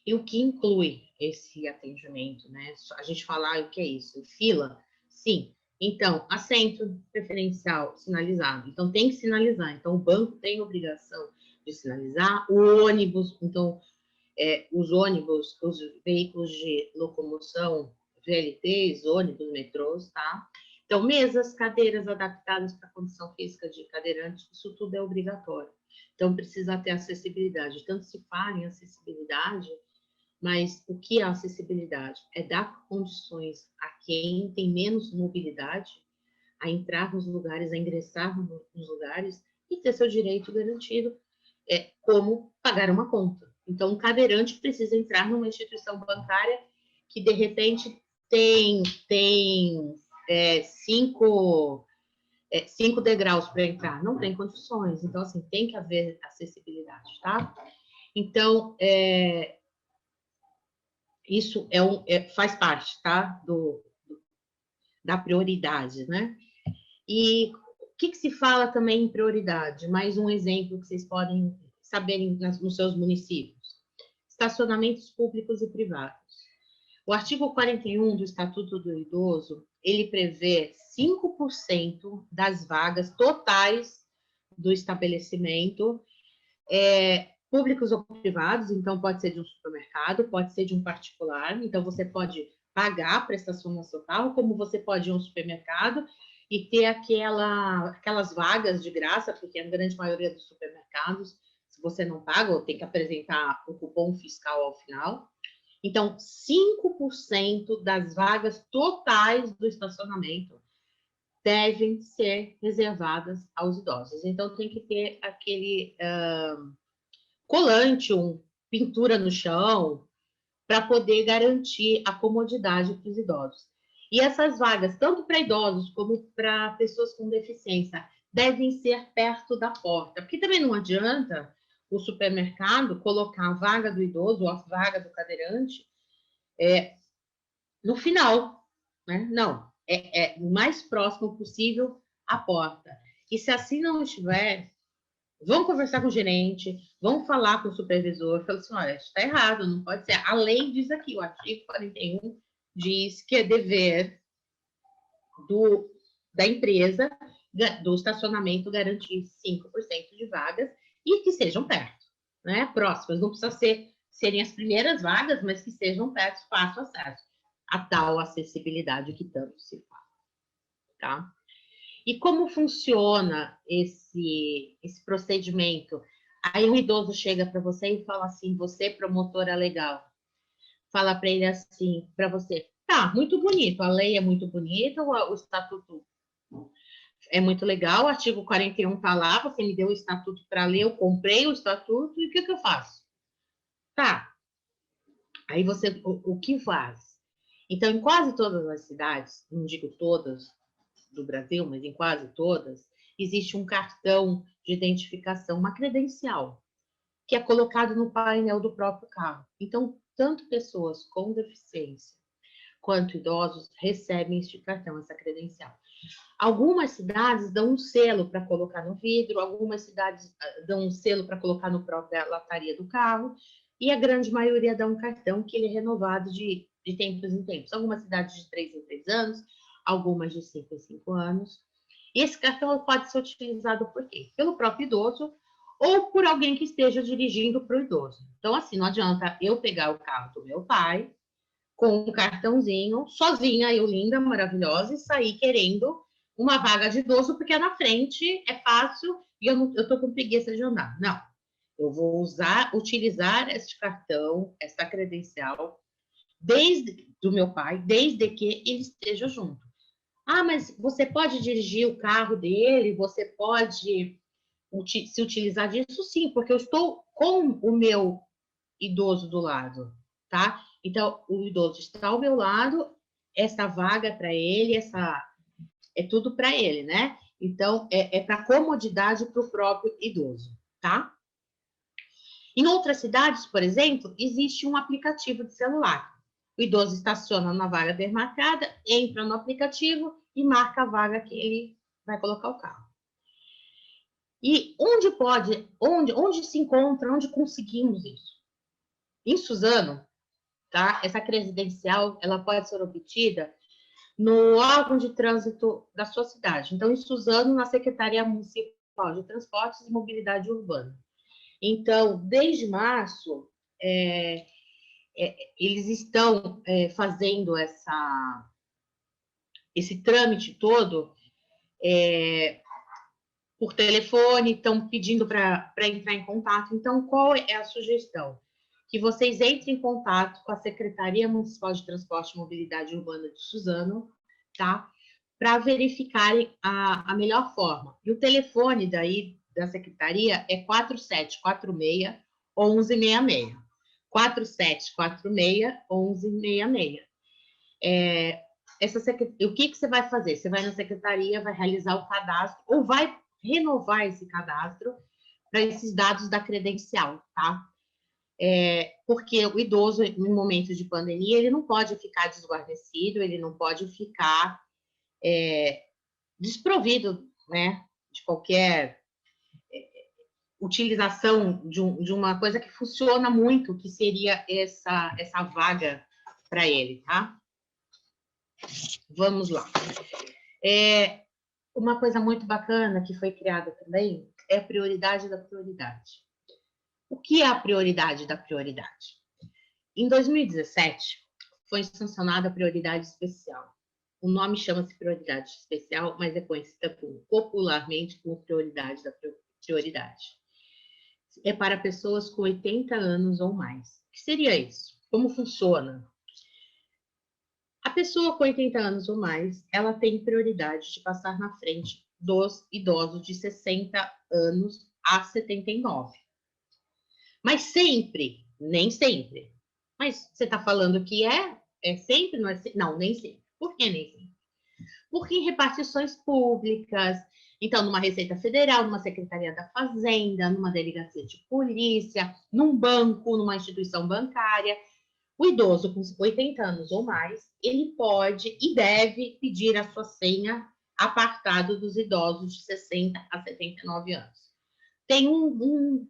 E o que inclui esse atendimento, né? A gente falar o que é isso? Fila? Sim. Então, assento preferencial sinalizado. Então, tem que sinalizar. Então, o banco tem obrigação de sinalizar. O ônibus, então, os ônibus, os veículos de locomoção, VLTs, ônibus, metrôs, tá? Então, mesas, cadeiras adaptadas para a condição física de cadeirante, isso tudo é obrigatório. Então, precisa ter acessibilidade. Tanto se fala em acessibilidade, mas o que é acessibilidade? É dar condições a quem tem menos mobilidade a entrar nos lugares, a ingressar nos lugares e ter seu direito garantido, como pagar uma conta. Então, um cadeirante precisa entrar numa instituição bancária que, de repente, tem 5 degraus para entrar. Não tem condições. Então, assim, tem que haver acessibilidade, tá? Então, isso faz parte, tá? Da prioridade, né? E o que se fala também em prioridade? Mais um exemplo que vocês podem saberem nos seus municípios. estacionamentos públicos e privados. O artigo 41 do Estatuto do Idoso, ele prevê 5% das vagas totais do estabelecimento, públicos ou privados, então pode ser de um supermercado, pode ser de um particular, então você pode pagar a prestação no seu carro, como você pode ir a um supermercado e ter aquelas vagas de graça, porque a grande maioria dos supermercados, se você não paga, ou tem que apresentar o cupom fiscal ao final. Então, 5% das vagas totais do estacionamento devem ser reservadas aos idosos. Então, tem que ter aquele colante, pintura no chão, para poder garantir a comodidade para os idosos. E essas vagas, tanto para idosos como para pessoas com deficiência, devem ser perto da porta, porque também não adianta o supermercado colocar a vaga do idoso ou a vaga do cadeirante no final, né? Não, o mais próximo possível à porta. E se assim não estiver, vão conversar com o gerente, vão falar com o supervisor, falam assim, olha, isso está errado, não pode ser. A lei diz aqui, o artigo 41 diz que é dever da empresa, do estacionamento, garantir 5% de vagas e que sejam perto, né? Próximas, não precisa serem as primeiras vagas, mas que sejam perto, fácil acesso, a tal acessibilidade que tanto se fala, tá? E como funciona esse procedimento? Aí o idoso chega para você e fala assim, você, promotora legal, fala para ele assim, para você, tá, muito bonito, a lei é muito bonita, o estatuto é muito legal, o artigo 41 está lá, você me deu o estatuto para ler, eu comprei o estatuto, e o que eu faço? Tá, aí você, o que faz? Então, em quase todas as cidades, não digo todas do Brasil, mas em quase todas, existe um cartão de identificação, uma credencial, que é colocado no painel do próprio carro. Então, tanto pessoas com deficiência quanto idosos recebem este cartão, essa credencial. Algumas cidades dão um selo para colocar no vidro, algumas cidades dão um selo para colocar no própria lataria do carro, e a grande maioria dá um cartão que ele é renovado de tempos em tempos. Algumas cidades de 3 em 3 anos, algumas de 5 em 5 anos. E esse cartão pode ser utilizado por quê? Pelo próprio idoso ou por alguém que esteja dirigindo para o idoso. Então, assim, não adianta eu pegar o carro do meu pai com um cartãozinho, sozinha, eu linda, maravilhosa, e sair querendo uma vaga de idoso, porque é na frente, é fácil, e eu estou com preguiça de andar. Não, eu vou utilizar este cartão, essa credencial, do meu pai, desde que ele esteja junto. Ah, mas você pode dirigir o carro dele, você pode se utilizar disso? Sim, porque eu estou com o meu idoso do lado, tá? Então, o idoso está ao meu lado, essa vaga é para ele, é tudo para ele, né? Então, é para comodidade para o próprio idoso, tá? Em outras cidades, por exemplo, existe um aplicativo de celular. O idoso estaciona na vaga demarcada, entra no aplicativo e marca a vaga que ele vai colocar o carro. E onde se encontra, onde conseguimos isso? Em Suzano, tá? Essa credencial, ela pode ser obtida no órgão de trânsito da sua cidade. Então, em Suzano, na Secretaria Municipal de Transportes e Mobilidade Urbana. Então, desde março, eles estão fazendo esse trâmite todo por telefone, estão pedindo para entrar em contato. Então, qual é a sugestão? Que vocês entrem em contato com a Secretaria Municipal de Transporte e Mobilidade Urbana de Suzano, tá? Para verificarem a melhor forma. E o telefone daí da Secretaria é 4746-1166. 4746-1166. O que você vai fazer? Você vai na secretaria, vai realizar o cadastro, ou vai renovar esse cadastro para esses dados da credencial, tá? Porque o idoso, em momentos de pandemia, ele não pode ficar desguarnecido, ele não pode ficar desprovido, né, de qualquer utilização de uma coisa que funciona muito, que seria essa vaga para ele, tá? Vamos lá. Uma coisa muito bacana que foi criada também é a prioridade da prioridade. O que é a prioridade da prioridade? Em 2017, foi sancionada a prioridade especial. O nome chama-se prioridade especial, mas é conhecida popularmente como prioridade da prioridade. É para pessoas com 80 anos ou mais. O que seria isso? Como funciona? A pessoa com 80 anos ou mais, ela tem prioridade de passar na frente dos idosos de 60 anos a 79. Mas sempre, nem sempre. Mas você está falando que é sempre, não é sempre? Não, nem sempre. Por que nem sempre? Porque em repartições públicas, então numa Receita Federal, numa Secretaria da Fazenda, numa delegacia de polícia, num banco, numa instituição bancária, o idoso com 80 anos ou mais, ele pode e deve pedir a sua senha apartado dos idosos de 60 a 79 anos. Tem um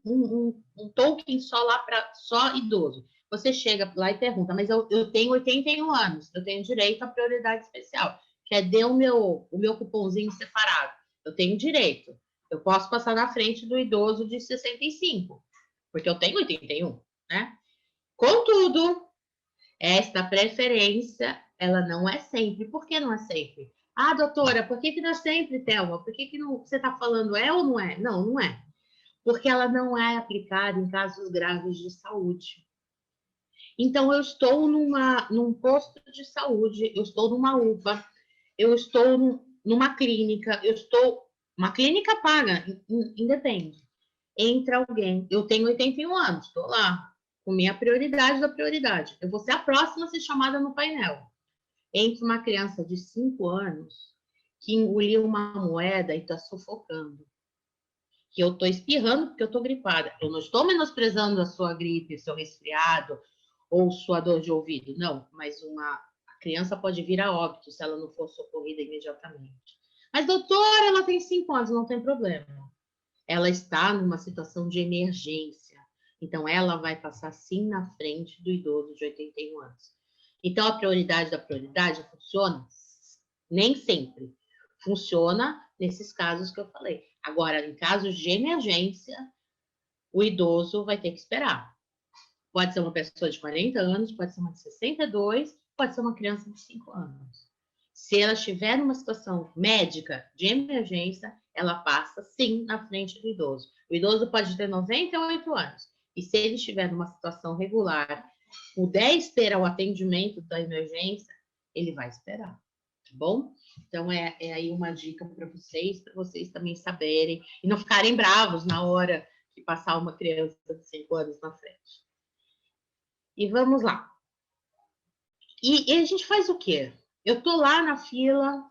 token só lá para só idoso. Você chega lá e pergunta, mas eu tenho 81 anos, eu tenho direito à prioridade especial. Cadê o meu cupomzinho separado? Eu tenho direito. Eu posso passar na frente do idoso de 65, porque eu tenho 81, né? Contudo, esta preferência, ela não é sempre. Por que não é sempre? Ah, doutora, por que não é sempre, Thelma? Por que não, você está falando ou não é? Não, não é. Porque ela não é aplicada em casos graves de saúde. Então, eu estou num posto de saúde, eu estou numa UPA, eu estou numa clínica, uma clínica paga, independe. Entra alguém, eu tenho 81 anos, estou lá, com minha prioridade da prioridade. Eu vou ser a próxima a ser chamada no painel. Entra uma criança de 5 anos que engoliu uma moeda e está sufocando. Que eu estou espirrando porque eu estou gripada. Eu não estou menosprezando a sua gripe, seu resfriado ou sua dor de ouvido, não. Mas a criança pode vir a óbito se ela não for socorrida imediatamente. Mas, doutora, ela tem 5 anos, não tem problema. Ela está numa situação de emergência. Então, ela vai passar sim na frente do idoso de 81 anos. Então, a prioridade da prioridade funciona? Nem sempre. Funciona nesses casos que eu falei. Agora, em casos de emergência, o idoso vai ter que esperar. Pode ser uma pessoa de 40 anos, pode ser uma de 62, pode ser uma criança de 5 anos. Se ela estiver numa situação médica de emergência, ela passa sim na frente do idoso. O idoso pode ter 98 anos. E se ele estiver numa situação regular, puder esperar o atendimento da emergência, ele vai esperar, tá bom? Então, é aí uma dica para vocês também saberem e não ficarem bravos na hora de passar uma criança de 5 anos na frente. E vamos lá. E a gente faz o quê? Eu tô lá na fila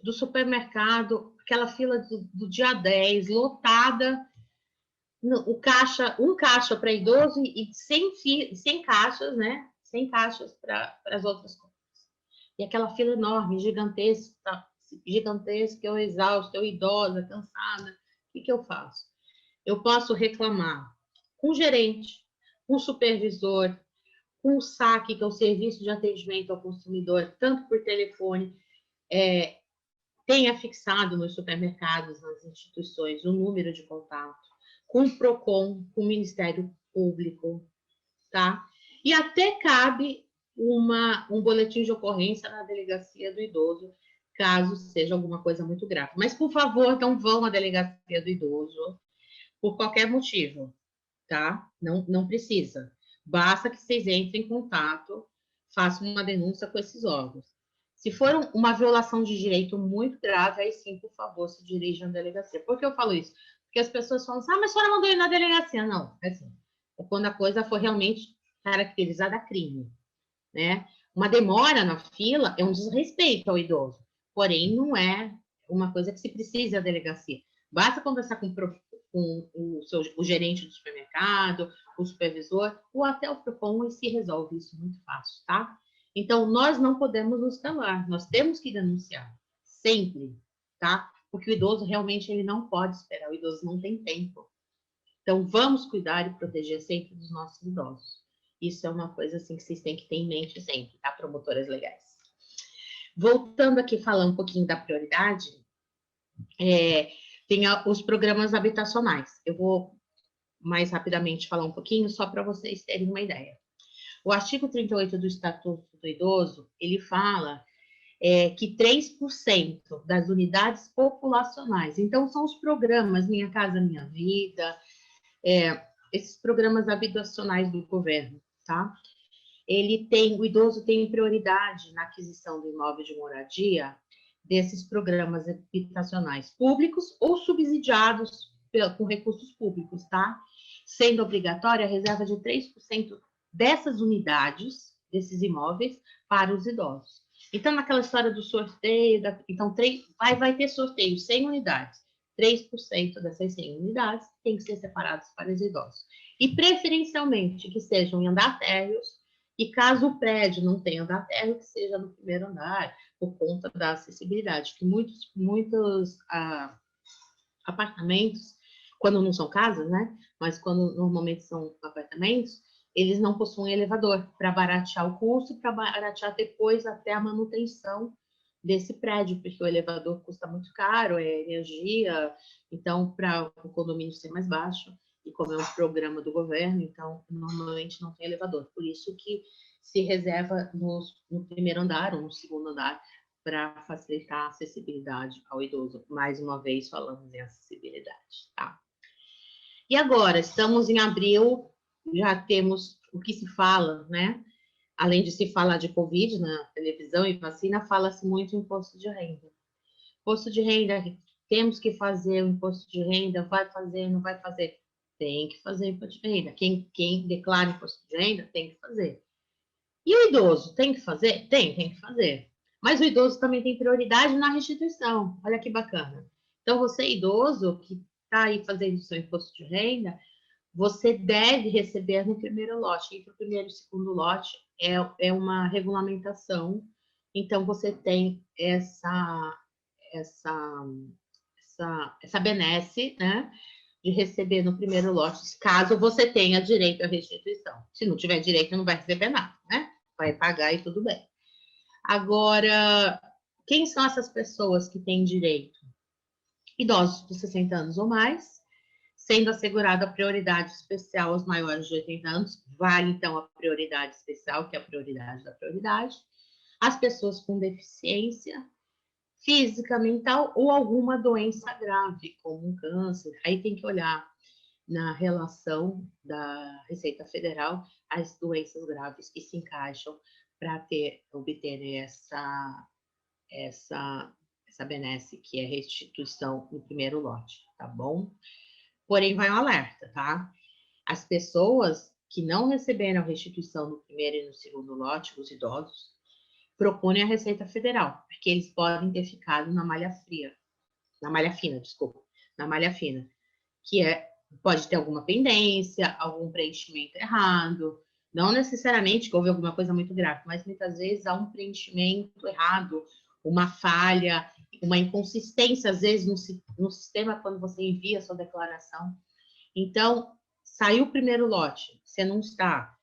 do supermercado, aquela fila do dia 10, lotada, um caixa para idoso e 100 caixas, né? 100 caixas para as outras coisas. E aquela fila enorme, gigantesca, eu exausto, eu idosa, cansada. O que eu faço? Eu posso reclamar com o gerente, com o supervisor, com o SAC, que é o Serviço de Atendimento ao Consumidor, tanto por telefone, tenha fixado nos supermercados, nas instituições, o número de contato, com o PROCON, com o Ministério Público, tá? E até cabe um boletim de ocorrência na delegacia do idoso, caso seja alguma coisa muito grave. Mas, por favor, não vão à delegacia do idoso por qualquer motivo, tá? Não precisa. Basta que vocês entrem em contato, façam uma denúncia com esses órgãos. Se for uma violação de direito muito grave, aí sim, por favor, se dirijam à delegacia. Por que eu falo isso? Porque as pessoas falam assim, mas a senhora mandou ir na delegacia. Não, é assim. É quando a coisa for realmente caracterizada crime, né? Uma demora na fila é um desrespeito ao idoso, porém não é uma coisa que se precisa da delegacia. Basta conversar com o gerente do supermercado, o supervisor, ou até o PROCON e se resolve isso muito fácil, tá? Então, nós não podemos nos calar, nós temos que denunciar, sempre, tá? Porque o idoso realmente ele não pode esperar, o idoso não tem tempo. Então, vamos cuidar e proteger sempre dos nossos idosos. Isso é uma coisa assim que vocês têm que ter em mente sempre, tá, promotoras legais? Voltando aqui, falando um pouquinho da prioridade, tem os programas habitacionais. Eu vou mais rapidamente falar um pouquinho, só para vocês terem uma ideia. O artigo 38 do Estatuto do Idoso, ele fala que 3% das unidades populacionais, então são os programas Minha Casa Minha Vida, esses programas habitacionais do governo, tá? O idoso tem prioridade na aquisição do imóvel de moradia desses programas habitacionais públicos ou subsidiados com recursos públicos, tá? Sendo obrigatória a reserva de 3% dessas unidades, desses imóveis, para os idosos. Então, naquela história do sorteio, então vai ter sorteio 100 unidades. 3% dessas 100 unidades tem que ser separadas para os idosos. E, preferencialmente, que sejam em andar térreos, e caso o prédio não tenha andar térreo, que seja no primeiro andar, por conta da acessibilidade, que muitos apartamentos, quando não são casas, né? Mas quando normalmente são apartamentos, eles não possuem elevador para baratear o custo, para baratear depois até a manutenção desse prédio, porque o elevador custa muito caro, é energia, então para o condomínio ser mais baixo, e como é um programa do governo, então normalmente não tem elevador. Por isso que se reserva no primeiro andar ou no segundo andar para facilitar a acessibilidade ao idoso. Mais uma vez falamos em acessibilidade, tá? E agora, estamos em abril, já temos o que se fala, né? Além de se falar de Covid na televisão e vacina, fala-se muito em imposto de renda. Imposto de renda, temos que fazer o imposto de renda, vai fazer, não vai fazer? Tem que fazer imposto de renda. Quem declara imposto de renda tem que fazer. E o idoso tem que fazer? Tem que fazer. Mas o idoso também tem prioridade na restituição. Olha que bacana. Então, você idoso que está aí fazendo o seu imposto de renda, você deve receber no primeiro lote. Entre o primeiro e o segundo lote é uma regulamentação. Então, você tem essa benesse, né? De receber no primeiro lote, caso você tenha direito à restituição. Se não tiver direito, não vai receber nada, né? Vai pagar e tudo bem. Agora, quem são essas pessoas que têm direito? Idosos de 60 anos ou mais, sendo assegurada a prioridade especial aos maiores de 80 anos, vale então a prioridade especial, que é a prioridade da prioridade. As pessoas com deficiência física, mental ou alguma doença grave, como um câncer, aí tem que olhar na relação da Receita Federal as doenças graves que se encaixam para obter essa benesse, que é restituição no primeiro lote, tá bom? Porém, vai um alerta, tá? As pessoas que não receberam restituição no primeiro e no segundo lote, os idosos, procurem a Receita Federal, porque eles podem ter ficado na malha fina, que pode ter alguma pendência, algum preenchimento errado, não necessariamente que houve alguma coisa muito grave, mas muitas vezes há um preenchimento errado, uma falha, uma inconsistência, às vezes, no sistema quando você envia a sua declaração. Então, saiu o primeiro lote, você não está,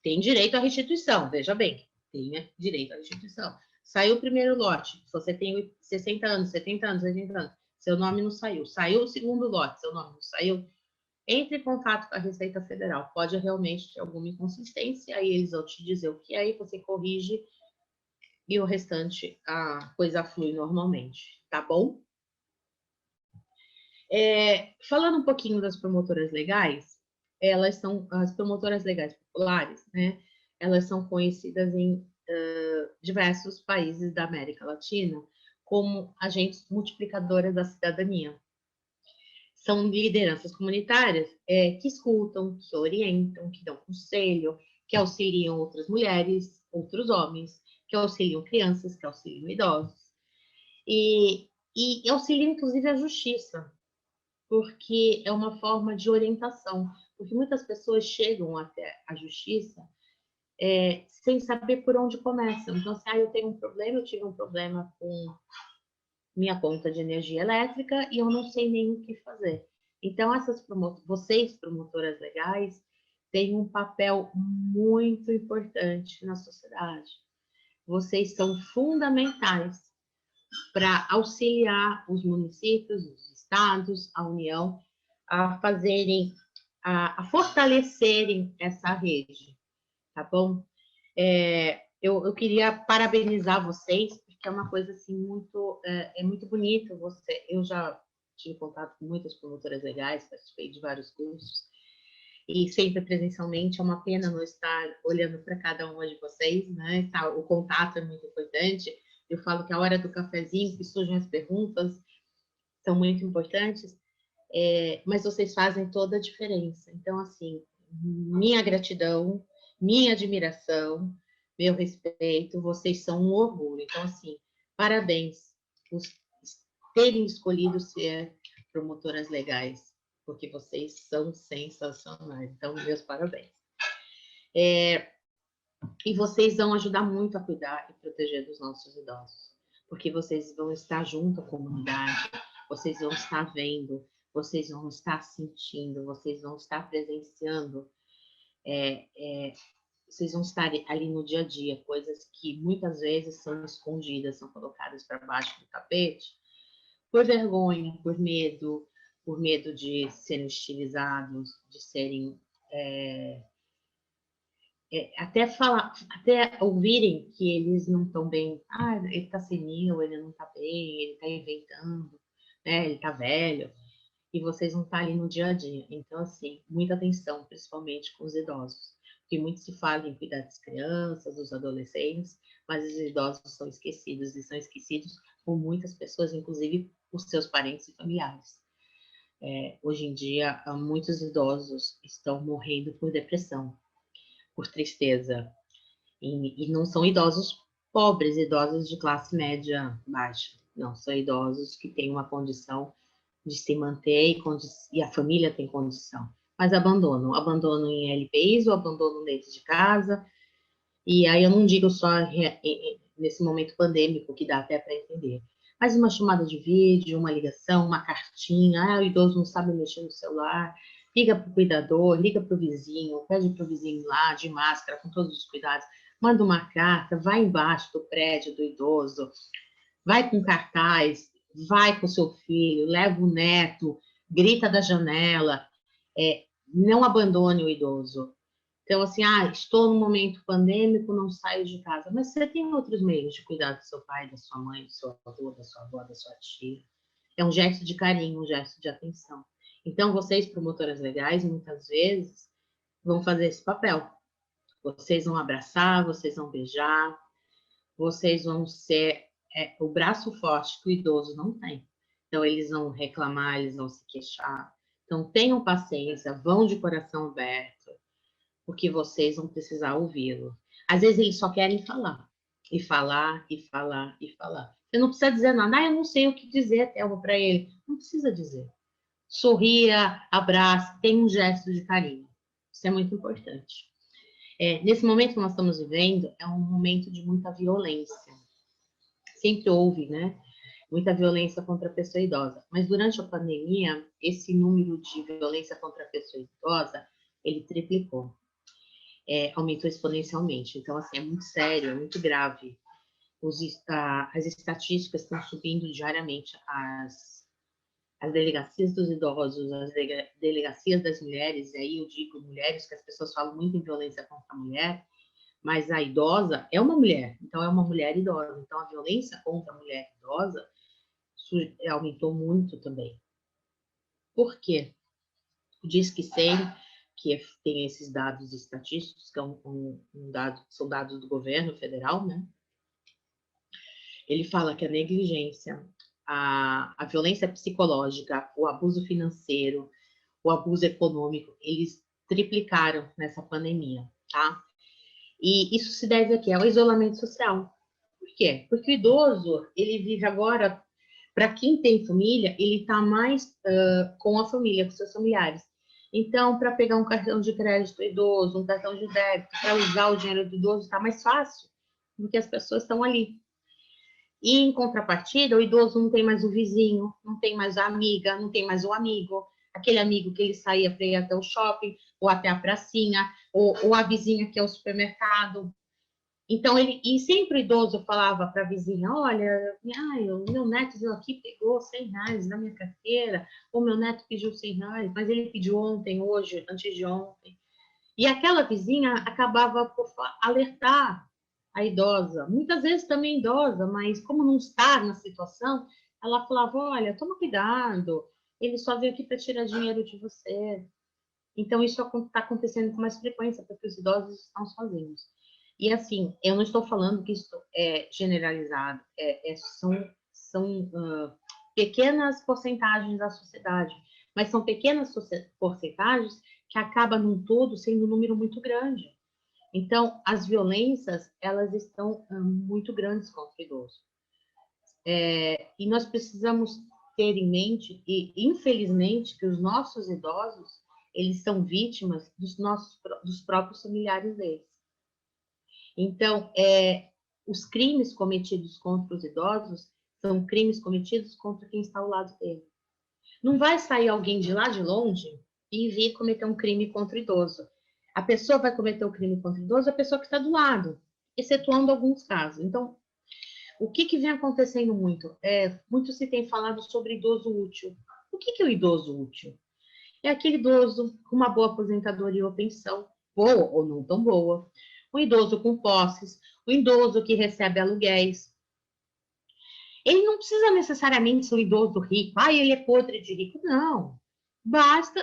tem direito à restituição, veja bem, tem direito à restituição. Saiu o primeiro lote, você tem 60 anos, 70 anos, 80 anos, seu nome não saiu. Saiu o segundo lote, seu nome não saiu. Entre em contato com a Receita Federal. Pode realmente ter alguma inconsistência, aí eles vão te dizer o que é, aí você corrige e o restante a coisa flui normalmente, tá bom? Falando um pouquinho das promotoras legais, elas são as promotoras legais populares, né? Elas são conhecidas em diversos países da América Latina como agentes multiplicadoras da cidadania. São lideranças comunitárias que escutam, que orientam, que dão conselho, que auxiliam outras mulheres, outros homens, que auxiliam crianças, que auxiliam idosos. E auxiliam, inclusive, a justiça, porque é uma forma de orientação. Porque muitas pessoas chegam até a justiça sem saber por onde começam. Então, se eu tenho um problema, eu tive um problema com minha conta de energia elétrica e eu não sei nem o que fazer. Então, vocês, promotoras legais, têm um papel muito importante na sociedade. Vocês são fundamentais para auxiliar os municípios, os estados, a União, a fazerem, a fortalecerem essa rede, tá bom? Eu queria parabenizar vocês, porque é uma coisa assim muito bonito. Eu já tive contato com muitas promotoras legais, participei de vários cursos, e sempre presencialmente. É uma pena não estar olhando para cada uma de vocês, né? O contato é muito importante. Eu falo que a hora do cafezinho, que surgem as perguntas, são muito importantes, mas vocês fazem toda a diferença. Então, assim, minha gratidão, minha admiração, meu respeito, vocês são um orgulho. Então, assim, parabéns por terem escolhido ser promotoras legais, porque vocês são sensacionais. Então, meus parabéns. E vocês vão ajudar muito a cuidar e proteger dos nossos idosos, porque vocês vão estar junto à comunidade, vocês vão estar vendo, vocês vão estar sentindo, vocês vão estar presenciando, vocês vão estar ali no dia a dia, coisas que muitas vezes são escondidas, são colocadas para baixo do tapete, por vergonha, por medo de serem hostilizados, de serem até ouvirem que eles não estão bem. Ele está senil, ele não está bem, ele está inventando, né? Ele está velho, e vocês vão estar ali no dia a dia. Então, assim, muita atenção, principalmente com os idosos, porque muito se fala em cuidar das crianças, dos adolescentes, mas os idosos são esquecidos, e são esquecidos por muitas pessoas, inclusive por seus parentes e familiares. Hoje em dia, muitos idosos estão morrendo por depressão, por tristeza, e não são idosos pobres, idosos de classe média baixa, não, são idosos que têm uma condição de se manter e a família tem condição, mas abandono em LPIs ou abandono dentro de casa, e aí eu não digo só nesse momento pandêmico, que dá até para entender, mas uma chamada de vídeo, uma ligação, uma cartinha, o idoso não sabe mexer no celular, liga para o cuidador, liga para o vizinho, pede para o vizinho lá, de máscara, com todos os cuidados, manda uma carta, vai embaixo do prédio do idoso, vai com cartaz, vai com seu filho, leva o neto, grita da janela, não abandone o idoso. Então, assim, estou no momento pandêmico, não saio de casa, mas você tem outros meios de cuidar do seu pai, da sua mãe, do seu avô, da sua avó, da sua tia. É um gesto de carinho, um gesto de atenção. Então, vocês, promotoras legais, muitas vezes vão fazer esse papel. Vocês vão abraçar, vocês vão beijar, vocês vão ser o braço forte que o idoso não tem. Então, eles vão reclamar, eles vão se queixar. Então, tenham paciência, vão de coração aberto, porque vocês vão precisar ouvi-lo. Às vezes, eles só querem falar. E falar, e falar, e falar. Você não precisa dizer nada. Eu não sei o que dizer, Thelma, para ele. Não precisa dizer. Sorria, abraça, tem um gesto de carinho. Isso é muito importante. Nesse momento que nós estamos vivendo, é um momento de muita violência. Sempre houve, né? Muita violência contra a pessoa idosa. Mas durante a pandemia, esse número de violência contra a pessoa idosa, ele triplicou. Aumentou exponencialmente. Então, assim, é muito sério, é muito grave. As estatísticas estão subindo diariamente. As delegacias dos idosos, as delegacias das mulheres, e aí eu digo mulheres, que as pessoas falam muito em violência contra a mulher, mas a idosa é uma mulher, então é uma mulher idosa. Então a violência contra a mulher idosa aumentou muito também. Por quê? O Disque 100, que tem esses dados estatísticos, que são dados do governo federal, né? Ele fala que a negligência, a violência psicológica, o abuso financeiro, o abuso econômico, eles triplicaram nessa pandemia, tá? E isso se deve aqui ao isolamento social. Por quê? Porque o idoso, ele vive agora, para quem tem família, ele está mais com a família, com seus familiares. Então, para pegar um cartão de crédito do idoso, um cartão de débito, para usar o dinheiro do idoso, está mais fácil, porque as pessoas estão ali. E, em contrapartida, o idoso não tem mais o vizinho, não tem mais a amiga, não tem mais o amigo. aquele amigo que ele saía para ir até o shopping, ou até a pracinha, ou a vizinha que é o supermercado. Então, e sempre o idoso falava para a vizinha, olha, o meu neto veio aqui, pegou R$ 100 na minha carteira, ou meu neto pediu R$ 100, mas ele pediu ontem, hoje, antes de ontem. E aquela vizinha acabava por alertar a idosa, muitas vezes também idosa, mas como não está na situação, ela falava, olha, toma cuidado, ele só veio aqui para tirar dinheiro de você. Então, isso está acontecendo com mais frequência, porque os idosos estão sozinhos. E, assim, eu não estou falando que isso é generalizado, são pequenas porcentagens da sociedade, mas são pequenas porcentagens que acabam, num todo, sendo um número muito grande. Então, as violências, elas estão muito grandes contra o idoso. E nós precisamos ter em mente, e infelizmente, que os nossos idosos, eles são vítimas dos próprios familiares deles. Então, os crimes cometidos contra os idosos são crimes cometidos contra quem está ao lado dele. Não vai sair alguém de lá de longe e vir cometer um crime contra o idoso. A pessoa vai cometer o crime contra o idoso, a pessoa que está do lado, excetuando alguns casos. Então, o que vem acontecendo muito? Muito se tem falado sobre idoso útil. O que é o idoso útil? É aquele idoso com uma boa aposentadoria ou pensão, boa ou não tão boa, um idoso com posses, um idoso que recebe aluguéis. Ele não precisa necessariamente ser um idoso rico, ele é podre de rico, não. Basta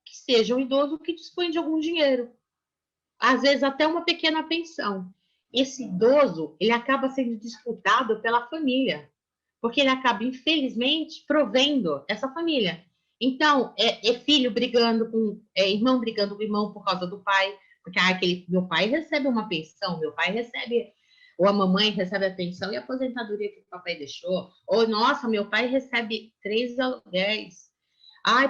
que seja um idoso que dispõe de algum dinheiro, às vezes até uma pequena pensão. Esse idoso, ele acaba sendo disputado pela família, porque ele acaba, infelizmente, provendo essa família. Então, filho brigando com irmão brigando com irmão por causa do pai, porque meu pai recebe uma pensão, meu pai recebe, ou a mamãe recebe a pensão e a aposentadoria que o papai deixou, ou, nossa, meu pai recebe 3 aluguéis.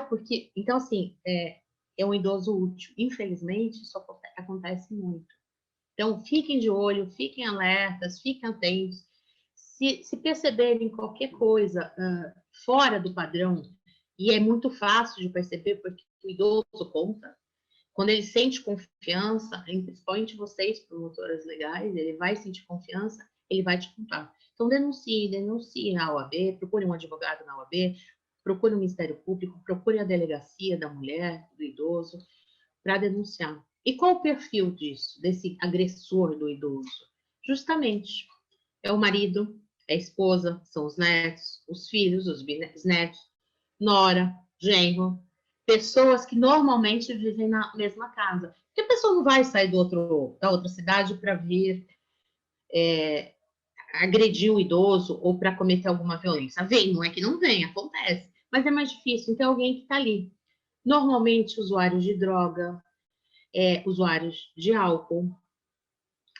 Porque... Então, assim, é um idoso útil. Infelizmente, isso acontece muito. Então, fiquem de olho, fiquem alertas, fiquem atentos. Se perceberem qualquer coisa fora do padrão, e é muito fácil de perceber, porque o idoso conta, quando ele sente confiança, principalmente vocês, promotoras legais, ele vai sentir confiança, ele vai te contar. Então, denuncie na OAB, procure um advogado na OAB, procure o Ministério Público, procure a delegacia da mulher, do idoso, para denunciar. E qual o perfil disso, desse agressor do idoso? Justamente, é o marido, é a esposa, são os netos, os filhos, os bisnetos, nora, genro, pessoas que normalmente vivem na mesma casa. Porque a pessoa não vai sair da outra cidade para vir agredir o idoso ou para cometer alguma violência. Vem, não é que não vem, acontece, mas é mais difícil. Então, é alguém que está ali. Normalmente, usuários de droga, usuários de álcool,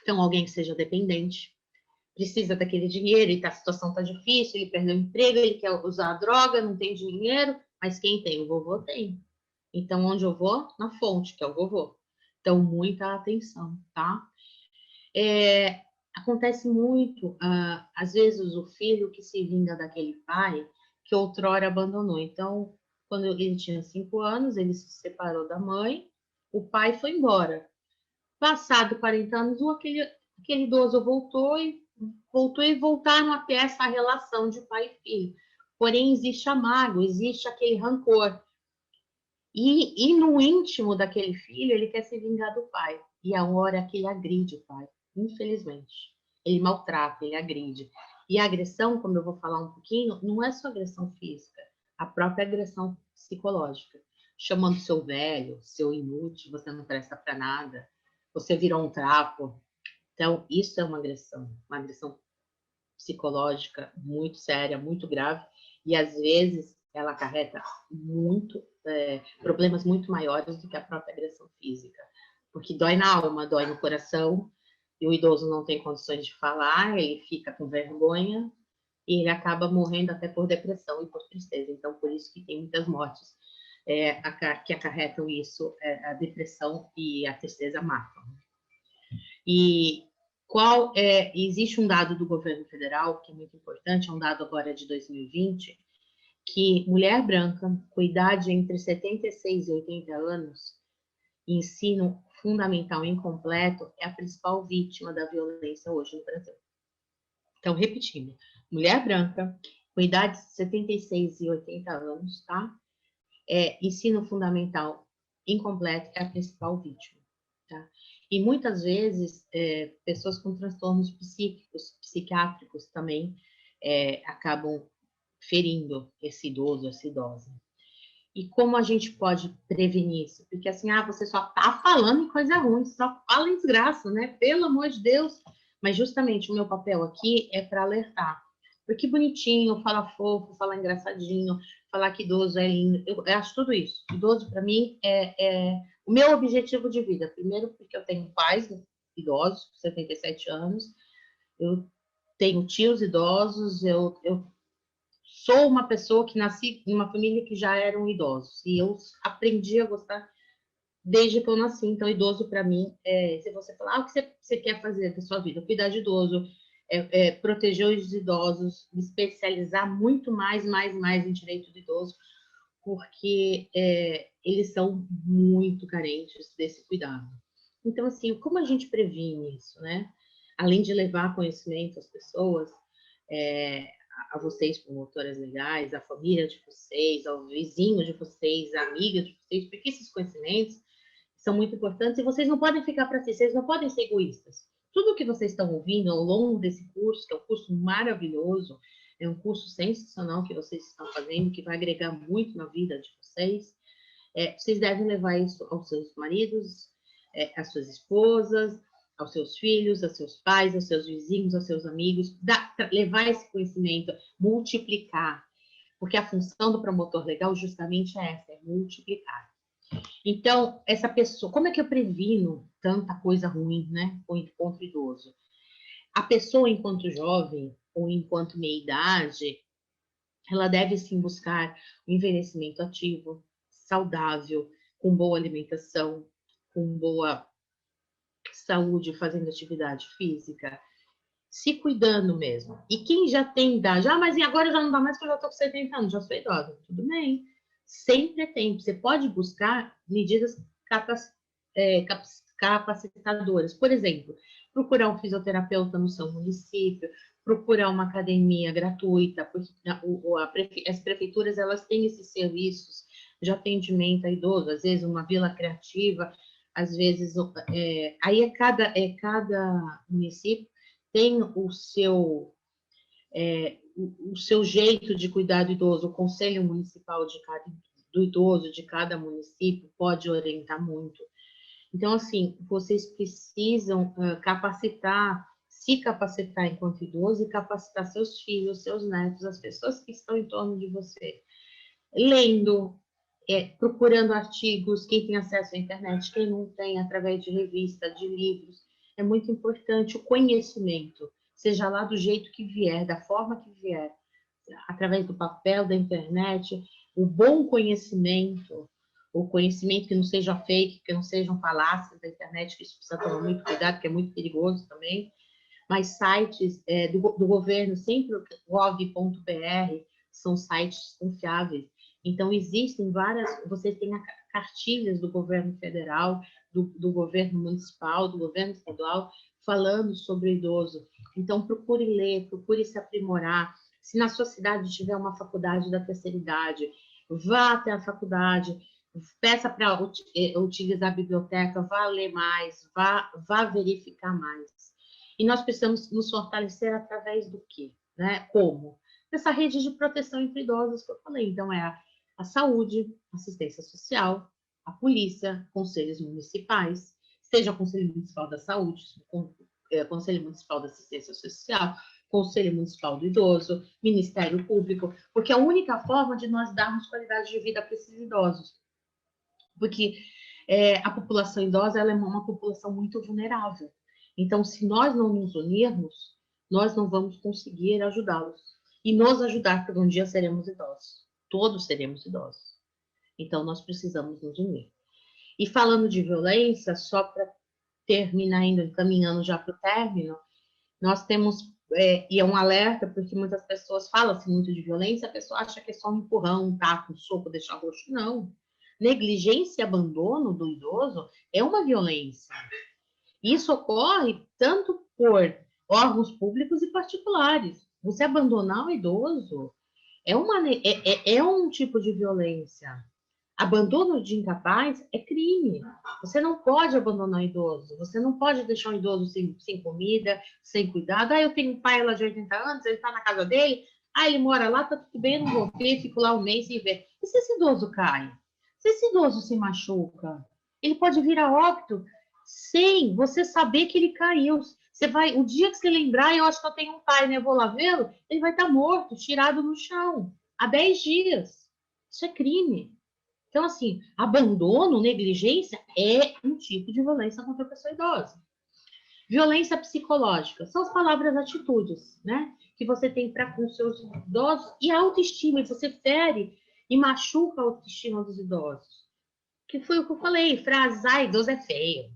então alguém que seja dependente, precisa daquele dinheiro e a situação está difícil, ele perdeu o emprego, ele quer usar a droga, não tem dinheiro, mas quem tem? O vovô tem. Então, onde eu vou? Na fonte, que é o vovô. Então, muita atenção, tá? Acontece muito, às vezes, o filho que se vinga daquele pai que outrora abandonou. Então, quando ele tinha 5 anos, ele se separou da mãe, o pai foi embora. Passado 40 anos, aquele idoso voltaram a ter essa relação de pai e filho. Porém, existe a mágoa, existe aquele rancor. E no íntimo daquele filho, ele quer se vingar do pai. E a hora que ele agride o pai, infelizmente. Ele maltrata, ele agride. E a agressão, como eu vou falar um pouquinho, não é só agressão física, a própria agressão psicológica. Chamando seu velho, seu inútil, você não presta para nada, você virou um trapo. Então, isso é uma agressão psicológica muito séria, muito grave, e às vezes ela acarreta problemas muito maiores do que a própria agressão física, porque dói na alma, dói no coração, e o idoso não tem condições de falar, ele fica com vergonha, e ele acaba morrendo até por depressão e por tristeza. Então, por isso que tem muitas mortes que acarretam isso, a depressão e a tristeza matam. E existe um dado do governo federal que é muito importante, é um dado agora de 2020, que mulher branca, com idade entre 76 e 80 anos, ensino fundamental incompleto, é a principal vítima da violência hoje no Brasil. Então, repetindo, mulher branca, com idade de 76 e 80 anos, tá? Ensino fundamental incompleto é a principal vítima, tá? E muitas vezes, pessoas com transtornos psíquicos, psiquiátricos também acabam ferindo esse idoso, essa idosa. E como a gente pode prevenir isso? Porque assim, você só tá falando em coisa ruim, só fala em desgraça, né? Pelo amor de Deus. Mas justamente o meu papel aqui é para alertar. Porque bonitinho, fala fofo, fala engraçadinho, falar que idoso é lindo. Eu acho tudo isso. Idoso, para mim, é o meu objetivo de vida. Primeiro, porque eu tenho pais idosos, 77 anos. Eu tenho tios idosos, eu sou uma pessoa que nasci em uma família que já eram idosos e eu aprendi a gostar desde que eu nasci. Então, idoso para mim se você falar o que você quer fazer da sua vida, cuidar de idoso, proteger os idosos, me especializar muito mais em direito do idoso, porque eles são muito carentes desse cuidado. Então, assim, como a gente previne isso, né? Além de levar conhecimento às pessoas, a vocês, promotoras legais, à família de vocês, ao vizinho de vocês, à amiga de vocês, porque esses conhecimentos são muito importantes e vocês não podem ficar para si, vocês não podem ser egoístas. Tudo que vocês estão ouvindo ao longo desse curso, que é um curso maravilhoso, é um curso sensacional que vocês estão fazendo, que vai agregar muito na vida de vocês, vocês devem levar isso aos seus maridos, às suas esposas, aos seus filhos, aos seus pais, aos seus vizinhos, aos seus amigos, levar esse conhecimento, multiplicar, porque a função do promotor legal justamente é essa, é multiplicar. Então, essa pessoa, como é que eu previno tanta coisa ruim, né, contra o idoso? A pessoa, enquanto jovem, ou enquanto meia-idade, ela deve sim buscar um envelhecimento ativo, saudável, com boa alimentação, com boa saúde, fazendo atividade física, se cuidando mesmo. E quem já tem idade, mas e agora já não dá mais, porque eu já estou com 70 anos, já sou idosa. Tudo bem. Sempre é tempo. Você pode buscar medidas capacitadoras. Por exemplo, procurar um fisioterapeuta no seu município, procurar uma academia gratuita, porque as prefeituras elas têm esses serviços de atendimento a idoso, às vezes uma vila criativa, às vezes aí cada município tem o seu jeito de cuidar do idoso. O conselho municipal do idoso de cada município pode orientar muito. Então, assim, vocês precisam se capacitar enquanto idoso e capacitar seus filhos, seus netos, as pessoas que estão em torno de você. Lendo, procurando artigos, quem tem acesso à internet, quem não tem, através de revista, de livros. É muito importante o conhecimento, seja lá do jeito que vier, da forma que vier, através do papel, da internet, o bom conhecimento, o conhecimento que não seja fake, que não sejam falácias da internet, que isso precisa tomar muito cuidado, que é muito perigoso também, mas sites do governo, sempre o gov.br, são sites confiáveis. Então, existem vocês têm cartilhas do governo federal, do governo municipal, do governo estadual, falando sobre o idoso. Então, procure ler, procure se aprimorar. Se na sua cidade tiver uma faculdade da terceira idade, vá até a faculdade, peça para utilizar a biblioteca, vá ler mais, vá verificar mais. E nós precisamos nos fortalecer através do quê? Né? Como? Essa rede de proteção entre idosos que eu falei. Então, a saúde, assistência social, a polícia, conselhos municipais, seja o Conselho Municipal da Saúde, Conselho Municipal da Assistência Social, Conselho Municipal do Idoso, Ministério Público, porque é a única forma de nós darmos qualidade de vida para esses idosos. Porque a população idosa ela é uma população muito vulnerável. Então, se nós não nos unirmos, nós não vamos conseguir ajudá-los. E nos ajudar, porque um dia seremos idosos. Todos seremos idosos. Então, nós precisamos nos unir. E falando de violência, só para terminar, ainda caminhando já para o término, nós temos e é um alerta, porque muitas pessoas falam-se muito de violência, a pessoa acha que é só um empurrão, um taco, um soco, deixar roxo. Não. Negligência e abandono do idoso é uma violência. Isso ocorre tanto por órgãos públicos e particulares. Você abandonar o idoso é um tipo de violência. Abandono de incapaz é crime. Você não pode abandonar o idoso. Você não pode deixar um idoso sem comida, sem cuidado. Eu tenho um pai lá de 80 anos, ele está na casa dele. Ele mora lá, tá tudo bem, eu não vou ver, fico lá um mês sem ver. E se esse idoso cai? Se esse idoso se machuca? Ele pode vir a óbito sem você saber que ele caiu. Você vai, o dia que você lembrar, eu acho que eu tenho um pai, né? Eu vou lá vê-lo, ele vai estar morto, tirado no chão, há 10 dias. Isso é crime. Então, assim, abandono, negligência é um tipo de violência contra a pessoa idosa. Violência psicológica são as palavras, atitudes, né? Que você tem para com seus idosos e a autoestima, e você fere e machuca a autoestima dos idosos. Que foi o que eu falei, frases, idoso é feio,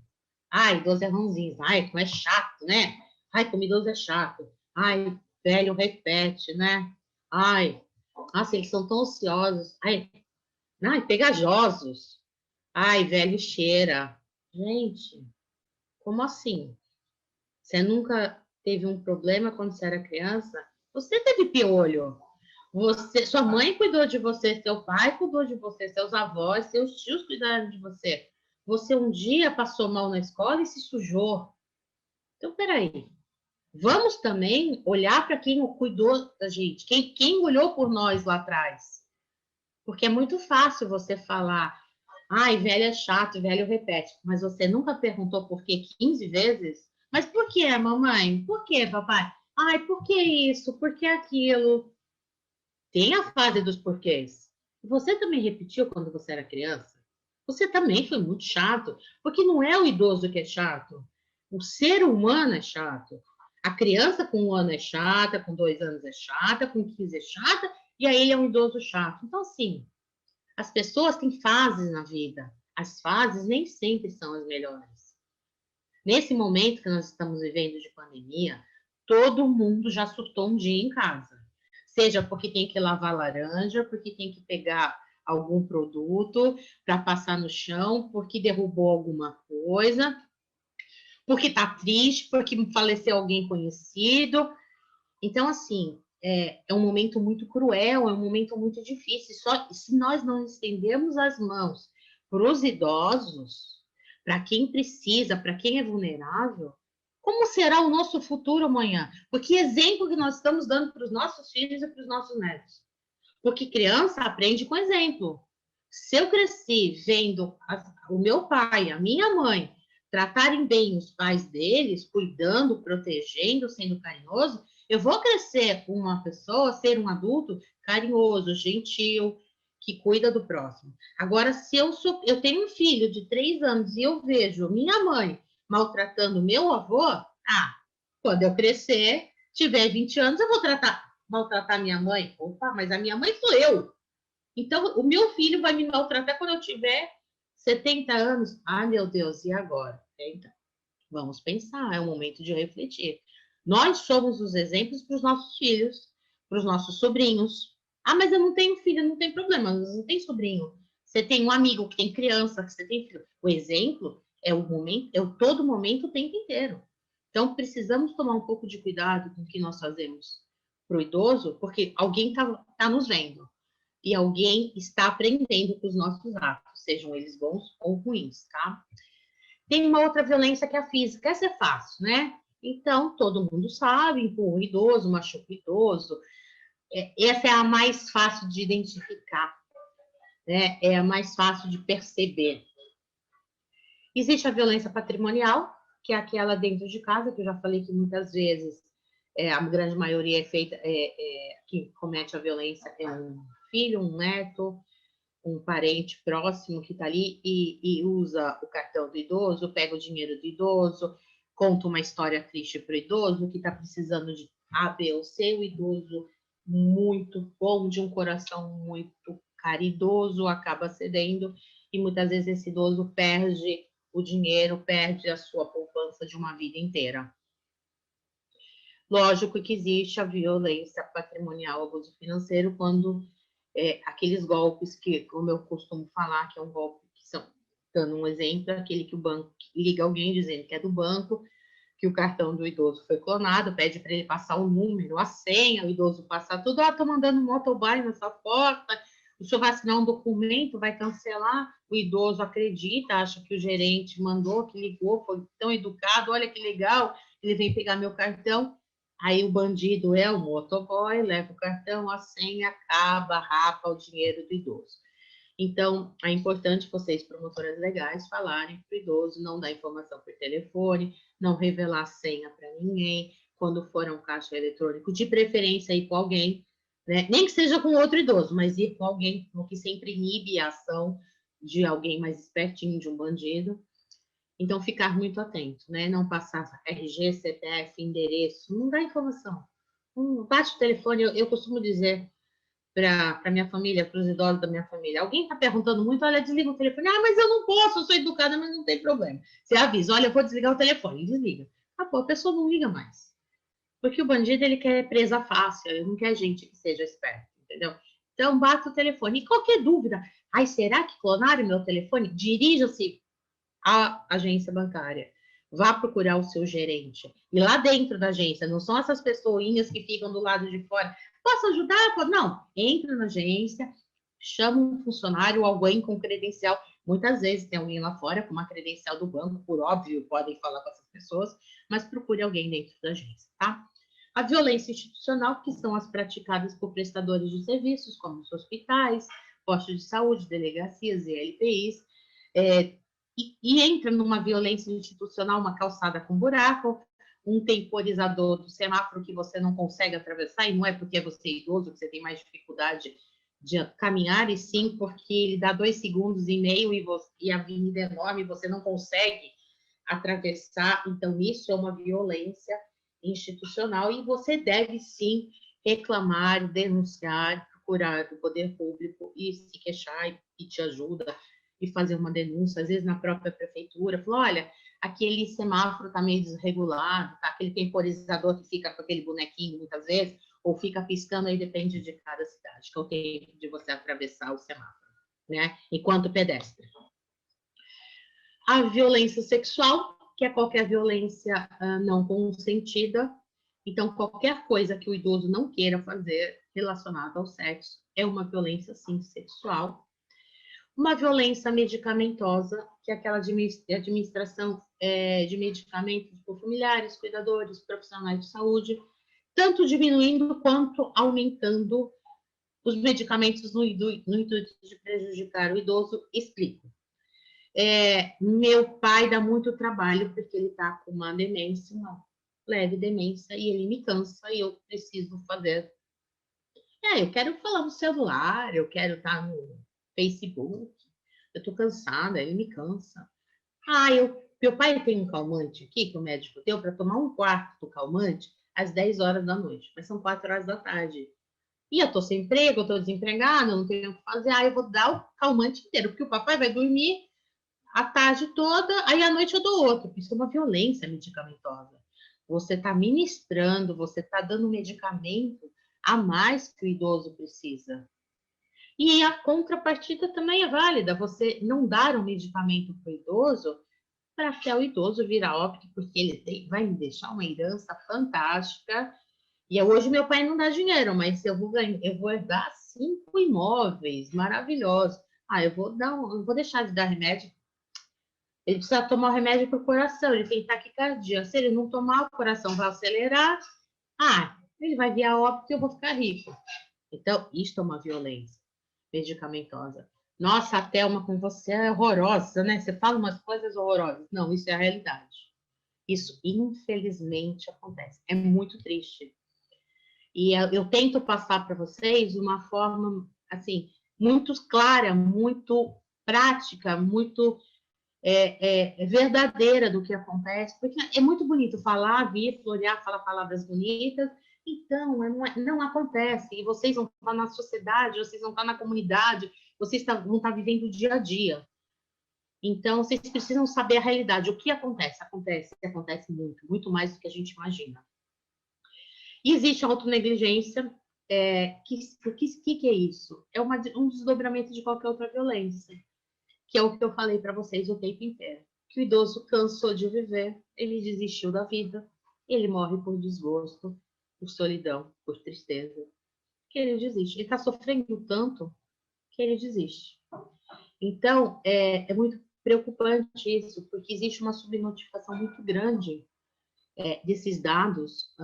idoso é ranzinho, como é chato, né? Como idoso é chato, velho repete, né? Nossa, eles são tão ansiosos, pegajosos. Velho cheira. Gente, como assim? Você nunca teve um problema quando você era criança? Você teve piolho. Sua mãe cuidou de você, seu pai cuidou de você, seus avós, seus tios cuidaram de você. Você um dia passou mal na escola e se sujou. Então, peraí. Vamos também olhar para quem cuidou da gente, quem olhou por nós lá atrás. Porque é muito fácil você falar, velho é chato, velho repete, mas você nunca perguntou por que 15 vezes? Mas por que, mamãe? Por que, papai? Por que isso? Por que aquilo? Tem a fase dos porquês. Você também repetiu quando você era criança? Você também foi muito chato, porque não é o idoso que é chato. O ser humano é chato. A criança com 1 ano é chata, com 2 anos é chata, com 15 é chata, e aí ele é um idoso chato. Então, assim, as pessoas têm fases na vida. As fases nem sempre são as melhores. Nesse momento que nós estamos vivendo de pandemia, todo mundo já surtou um dia em casa. Seja porque tem que lavar laranja, porque tem que pegar algum produto para passar no chão, porque derrubou alguma coisa, porque está triste, porque faleceu alguém conhecido. Então, assim, é um momento muito cruel, é um momento muito difícil. Só se nós não estendermos as mãos para os idosos, para quem precisa, para quem é vulnerável, como será o nosso futuro amanhã? Porque exemplo que nós estamos dando para os nossos filhos e para os nossos netos. Porque criança aprende com exemplo. Se eu cresci vendo o meu pai, a minha mãe, tratarem bem os pais deles, cuidando, protegendo, sendo carinhoso, eu vou crescer com uma pessoa, ser um adulto carinhoso, gentil, que cuida do próximo. Agora, se eu tenho um filho de 3 anos e eu vejo minha mãe maltratando meu avô, quando eu crescer, tiver 20 anos, eu vou maltratar minha mãe. Opa, mas a minha mãe sou eu. Então, o meu filho vai me maltratar quando eu tiver 70 anos. Meu Deus, e agora? Então, vamos pensar, é o momento de refletir. Nós somos os exemplos para os nossos filhos, para os nossos sobrinhos. Mas eu não tenho filho, não tem problema, não tem sobrinho. Você tem um amigo que tem criança, que você tem filho. O exemplo é o momento, todo momento, o tempo inteiro. Então, precisamos tomar um pouco de cuidado com o que nós fazemos para o idoso, porque alguém está nos vendo e alguém está aprendendo com os nossos atos, sejam eles bons ou ruins, tá? Tem uma outra violência que é a física, essa é fácil, né? Então, todo mundo sabe, empurra o idoso, machuca o idoso. Essa é a mais fácil de identificar, né? É a mais fácil de perceber. Existe a violência patrimonial, que é aquela dentro de casa, que eu já falei que muitas vezes a grande maioria é feita, que comete a violência é um filho, um neto, um parente próximo que está ali e usa o cartão do idoso, pega o dinheiro do idoso, conta uma história triste para o idoso que está precisando de A, B ou C, o idoso muito bom, de um coração muito caridoso, acaba cedendo e muitas vezes esse idoso perde o dinheiro, perde a sua poupança de uma vida inteira. Lógico que existe a violência patrimonial, abuso financeiro, quando aqueles golpes que, como eu costumo falar, que é um golpe que são, dando um exemplo, aquele que o banco liga alguém dizendo que é do banco, que o cartão do idoso foi clonado, pede para ele passar o número, a senha, o idoso passar tudo, tô mandando um motoboy nessa porta, o senhor vai assinar um documento, vai cancelar, o idoso acredita, acha que o gerente mandou, que ligou, foi tão educado, olha que legal, ele vem pegar meu cartão, aí o bandido é o motoboy, leva o cartão, a senha, acaba, rapa o dinheiro do idoso. Então, é importante vocês, promotoras legais, falarem para o idoso, não dar informação por telefone, não revelar senha para ninguém, quando for a um caixa eletrônico, de preferência ir com alguém, né? Nem que seja com outro idoso, mas ir com alguém, o que sempre inibe a ação de alguém mais espertinho, de um bandido. Então, ficar muito atento, né? Não passar RG, CPF, endereço, não dá informação. Bate o telefone, eu costumo dizer para minha família, para os idosos da minha família. Alguém está perguntando muito, olha, desliga o telefone. Ah, mas eu não posso, eu sou educada, mas não tem problema. Você avisa, olha, eu vou desligar o telefone, desliga. Ah, pô, a pessoa não liga mais. Porque o bandido, ele quer presa fácil, ele não quer gente que seja esperta, entendeu? Então, bata o telefone. E qualquer dúvida, ai, será que clonaram meu telefone? Dirija-se à agência bancária. Vá procurar o seu gerente. E lá dentro da agência, não são essas pessoinhas que ficam do lado de fora. Posso ajudar? Não. Entra na agência, chama um funcionário, alguém com credencial. Muitas vezes tem alguém lá fora com uma credencial do banco, por óbvio, podem falar com essas pessoas, mas procure alguém dentro da agência, tá? A violência institucional, que são as praticadas por prestadores de serviços, como os hospitais, postos de saúde, delegacias e LPIs, e entra numa violência institucional, uma calçada com buraco, um temporizador do semáforo que você não consegue atravessar, e não é porque você é idoso que você tem mais dificuldade de caminhar, e sim porque ele dá 2,5 segundos e a avenida é enorme, você não consegue atravessar. Então, isso é uma violência institucional e você deve, sim, reclamar, denunciar, procurar o poder público e se queixar e pedir ajuda e fazer uma denúncia, às vezes na própria prefeitura, falar, olha, aquele semáforo está meio desregulado, tá? Aquele temporizador que fica com aquele bonequinho muitas vezes, ou fica piscando, aí depende de cada cidade, que é o tempo de você atravessar o semáforo, né? Enquanto pedestre. A violência sexual, que é qualquer violência não consentida. Então, qualquer coisa que o idoso não queira fazer relacionada ao sexo é uma violência, sim, sexual. Uma violência medicamentosa, que é aquela administração de medicamentos por familiares, cuidadores, profissionais de saúde, tanto diminuindo quanto aumentando os medicamentos no intuito de prejudicar o idoso. Explico. Meu pai dá muito trabalho porque ele está com uma demência, uma leve demência, e ele me cansa e eu preciso fazer. Eu quero falar no celular, eu quero estar no Facebook, eu estou cansada, ele me cansa. Meu pai tem um calmante aqui que o médico deu para tomar 1/4 do calmante às 10 horas da noite, mas são 4 horas da tarde. E eu estou sem emprego, eu estou desempregada, não tenho o que fazer, eu vou dar o calmante inteiro, porque o papai vai dormir a tarde toda, aí à noite eu dou outro. Isso é uma violência medicamentosa. Você está ministrando, você está dando medicamento a mais que o idoso precisa. E a contrapartida também é válida. Você não dar um medicamento para o idoso para até o idoso virar óbito, porque ele vai me deixar uma herança fantástica. E hoje meu pai não dá dinheiro, mas eu vou herdar 5 imóveis maravilhosos. Eu vou deixar de dar remédio. Ele precisa tomar o remédio para o coração, ele tem taquicardia. Se ele não tomar, o coração vai acelerar. Ele vai vir a óbito e eu vou ficar rico. Então, isto é uma violência medicamentosa. Nossa, a Thelma, com você é horrorosa, né? Você fala umas coisas horrorosas. Não, isso é a realidade. Isso, infelizmente, acontece. É muito triste. E eu tento passar para vocês uma forma, assim, muito clara, muito prática, muito verdadeira do que acontece, porque é muito bonito falar, vir, florear, falar palavras bonitas, então não acontece, e vocês vão estar na sociedade, vocês vão estar na comunidade, vocês vão estar vivendo o dia a dia. Então, vocês precisam saber a realidade. O que acontece? Acontece muito, muito mais do que a gente imagina. E existe a autonegligência, que é isso? É um desdobramento de qualquer outra violência, que é o que eu falei para vocês o tempo inteiro. Que o idoso cansou de viver, ele desistiu da vida, ele morre por desgosto, por solidão, por tristeza, que ele desiste. Ele está sofrendo tanto que ele desiste. Então, é muito preocupante isso, porque existe uma subnotificação muito grande desses dados.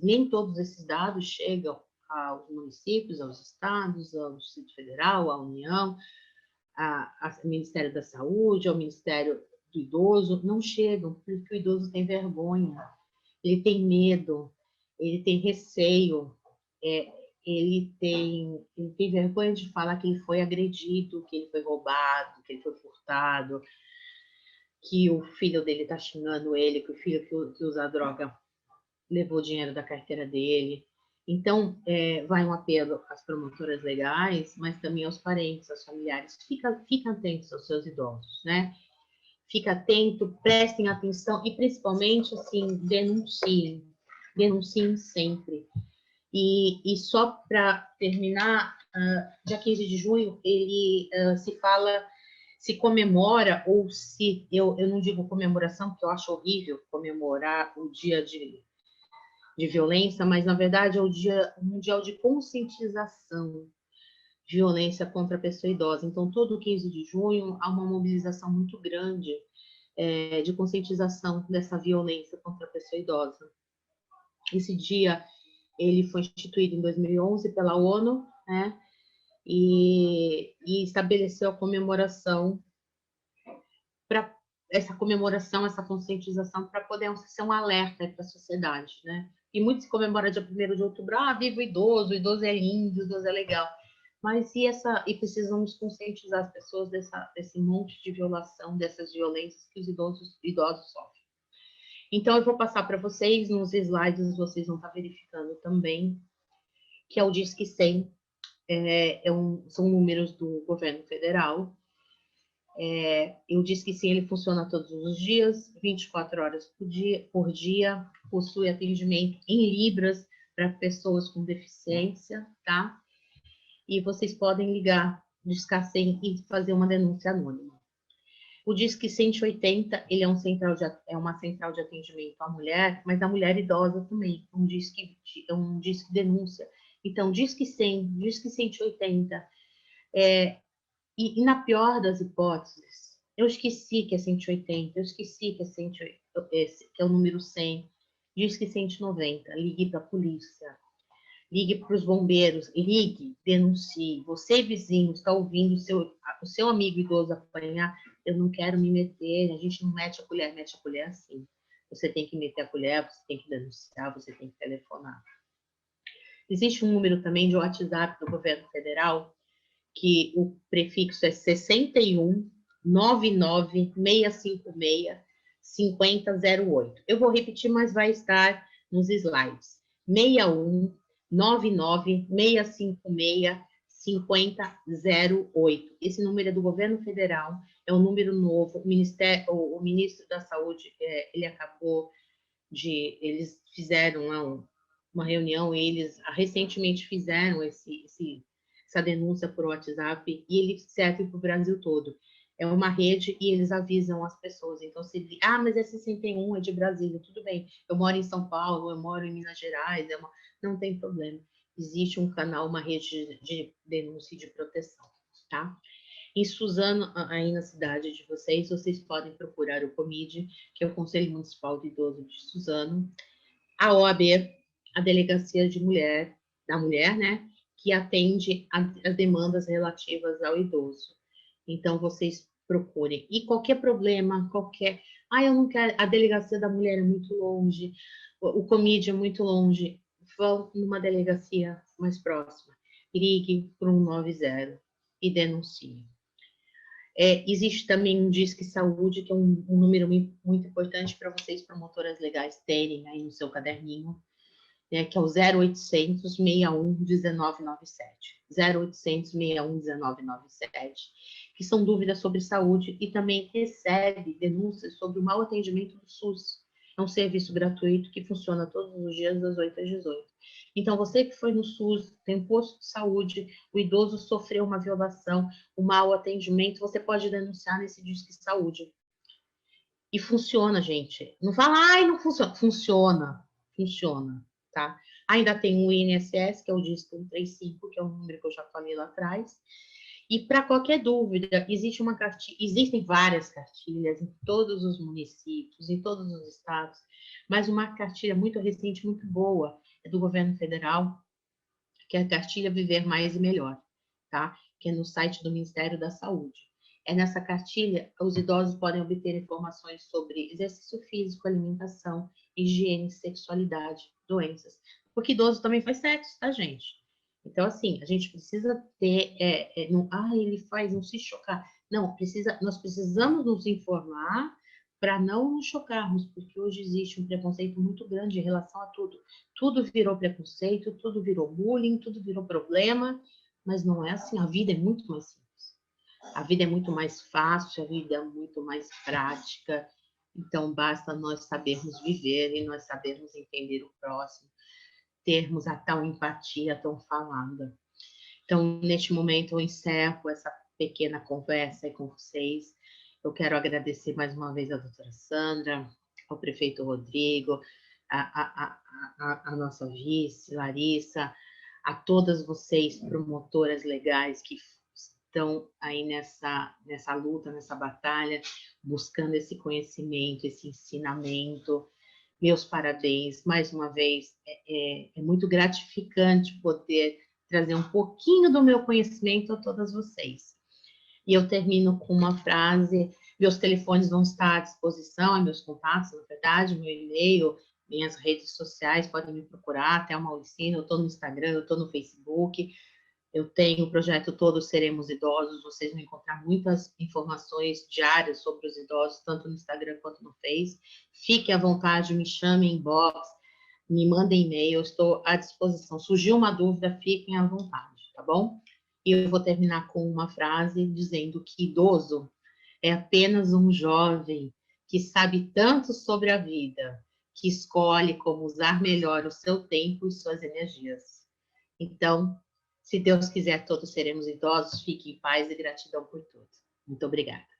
Nem todos esses dados chegam aos municípios, aos estados, ao Distrito Federal, à União, ao Ministério da Saúde, ao Ministério do Idoso, não chegam, porque o idoso tem vergonha, ele tem medo, ele tem receio, ele tem vergonha de falar que ele foi agredido, que ele foi roubado, que ele foi furtado, que o filho dele está xingando ele, que o filho que usa droga levou o dinheiro da carteira dele. Então, vai um apelo às promotoras legais, mas também aos parentes, aos familiares. Fica atentos aos seus idosos, né? Fica atento, prestem atenção e, principalmente, assim, denunciem. Denunciem sempre. E só para terminar, dia 15 de junho, ele se comemora, ou se, eu não digo comemoração, porque eu acho horrível comemorar o dia de violência, mas, na verdade, é o Dia Mundial de Conscientização de Violência contra a Pessoa Idosa. Então, todo 15 de junho, há uma mobilização muito grande de conscientização dessa violência contra a pessoa idosa. Esse dia, ele foi instituído em 2011 pela ONU, né? E estabeleceu a comemoração essa conscientização, para poder ser um alerta para a sociedade, né? E muito se comemora dia 1º de outubro, viva o idoso é lindo, o idoso é legal. Mas e precisamos conscientizar as pessoas desse monte de violação, dessas violências que os idosos sofrem. Então, eu vou passar para vocês, nos slides vocês vão estar verificando também, que é o Disque 100, são números do governo federal. Eu disse que sim, ele funciona todos os dias, 24 horas por dia, possui atendimento em libras para pessoas com deficiência, tá? E vocês podem ligar, discar 100 e fazer uma denúncia anônima. O Disque 180, ele é uma central de atendimento à mulher, mas à mulher idosa também, um disque denúncia. Então, Disque 100, Disque 180, e na pior das hipóteses, eu esqueci que é 180, eu esqueci que é 180, que é o número 100, diz que 190, ligue para a polícia, ligue para os bombeiros, ligue, denuncie. Você, vizinho, está ouvindo o seu amigo idoso apanhar, eu não quero me meter, a gente não mete a colher assim. Você tem que meter a colher, você tem que denunciar, você tem que telefonar. Existe um número também de WhatsApp do governo federal, que o prefixo é 61 99 656 5008. Eu vou repetir, mas vai estar nos slides. 61 99 656 5008. Esse número é do governo federal, é um número novo. O ministro da Saúde, eles fizeram lá uma reunião, eles recentemente fizeram essa denúncia por WhatsApp, e ele serve para o Brasil todo. É uma rede e eles avisam as pessoas. Então, se mas é 61, é de Brasília, tudo bem. Eu moro em São Paulo, eu moro em Minas Gerais, não tem problema. Existe um canal, uma rede de denúncia e de proteção, tá? Em Suzano, aí na cidade de vocês podem procurar o COMID, que é o Conselho Municipal de Idoso de Suzano, a OAB, a Delegacia da Mulher, né? Que atende as demandas relativas ao idoso. Então, vocês procurem. E qualquer problema, eu não quero, a delegacia da mulher é muito longe, o COMID é muito longe, vão numa delegacia mais próxima. Ligue para 190 e denuncie. Existe também um Disque Saúde, que é um número muito importante para vocês, promotoras legais, terem aí no seu caderninho, que é o 0800 61 1997. 0800 61 1997, que são dúvidas sobre saúde, e também recebe denúncias sobre o mau atendimento do SUS. É um serviço gratuito que funciona todos os dias das 8 às 18. Então, você que foi no SUS, tem um posto de saúde, o idoso sofreu uma violação, um mau atendimento, você pode denunciar nesse Disque Saúde. E funciona, gente. Não fala, ai, não funciona. Funciona, funciona, tá? Ainda tem o INSS, que é o Disque 135, que é um número que eu já falei lá atrás. E para qualquer dúvida, existem várias cartilhas em todos os municípios, em todos os estados, mas uma cartilha muito recente, muito boa, é do governo federal, que é a cartilha Viver Mais e Melhor, tá? Que é no site do Ministério da Saúde. É nessa cartilha, os idosos podem obter informações sobre exercício físico, alimentação, higiene, sexualidade, doenças. Porque idoso também faz sexo, tá, gente? Então, assim, a gente precisa ter, ele faz, não se chocar. Não, nós precisamos nos informar para não nos chocarmos, porque hoje existe um preconceito muito grande em relação a tudo. Tudo virou preconceito, tudo virou bullying, tudo virou problema, mas não é assim, a vida é muito mais simples. A vida é muito mais fácil, a vida é muito mais prática, então basta nós sabermos viver e nós sabermos entender o próximo, termos a tal empatia tão falada. Então, neste momento, eu encerro essa pequena conversa aí com vocês. Eu quero agradecer mais uma vez a doutora Sandra, ao prefeito Rodrigo, a nossa vice, Larissa, a todas vocês, promotoras legais que estão aí nessa luta, nessa batalha, buscando esse conhecimento, esse ensinamento. Meus parabéns, mais uma vez, é muito gratificante poder trazer um pouquinho do meu conhecimento a todas vocês. E eu termino com uma frase, meus telefones vão estar à disposição, meus contatos, na verdade, meu e-mail, minhas redes sociais, podem me procurar, até o Mauricino, eu estou no Instagram, eu estou no Facebook, eu tenho o projeto Todos Seremos Idosos, vocês vão encontrar muitas informações diárias sobre os idosos, tanto no Instagram quanto no Face. Fique à vontade, me chame em inbox, me mandem e-mail, eu estou à disposição. Surgiu uma dúvida, fiquem à vontade, tá bom? E eu vou terminar com uma frase dizendo que idoso é apenas um jovem que sabe tanto sobre a vida, que escolhe como usar melhor o seu tempo e suas energias. Então, se Deus quiser, todos seremos idosos. Fique em paz e gratidão por tudo. Muito obrigada.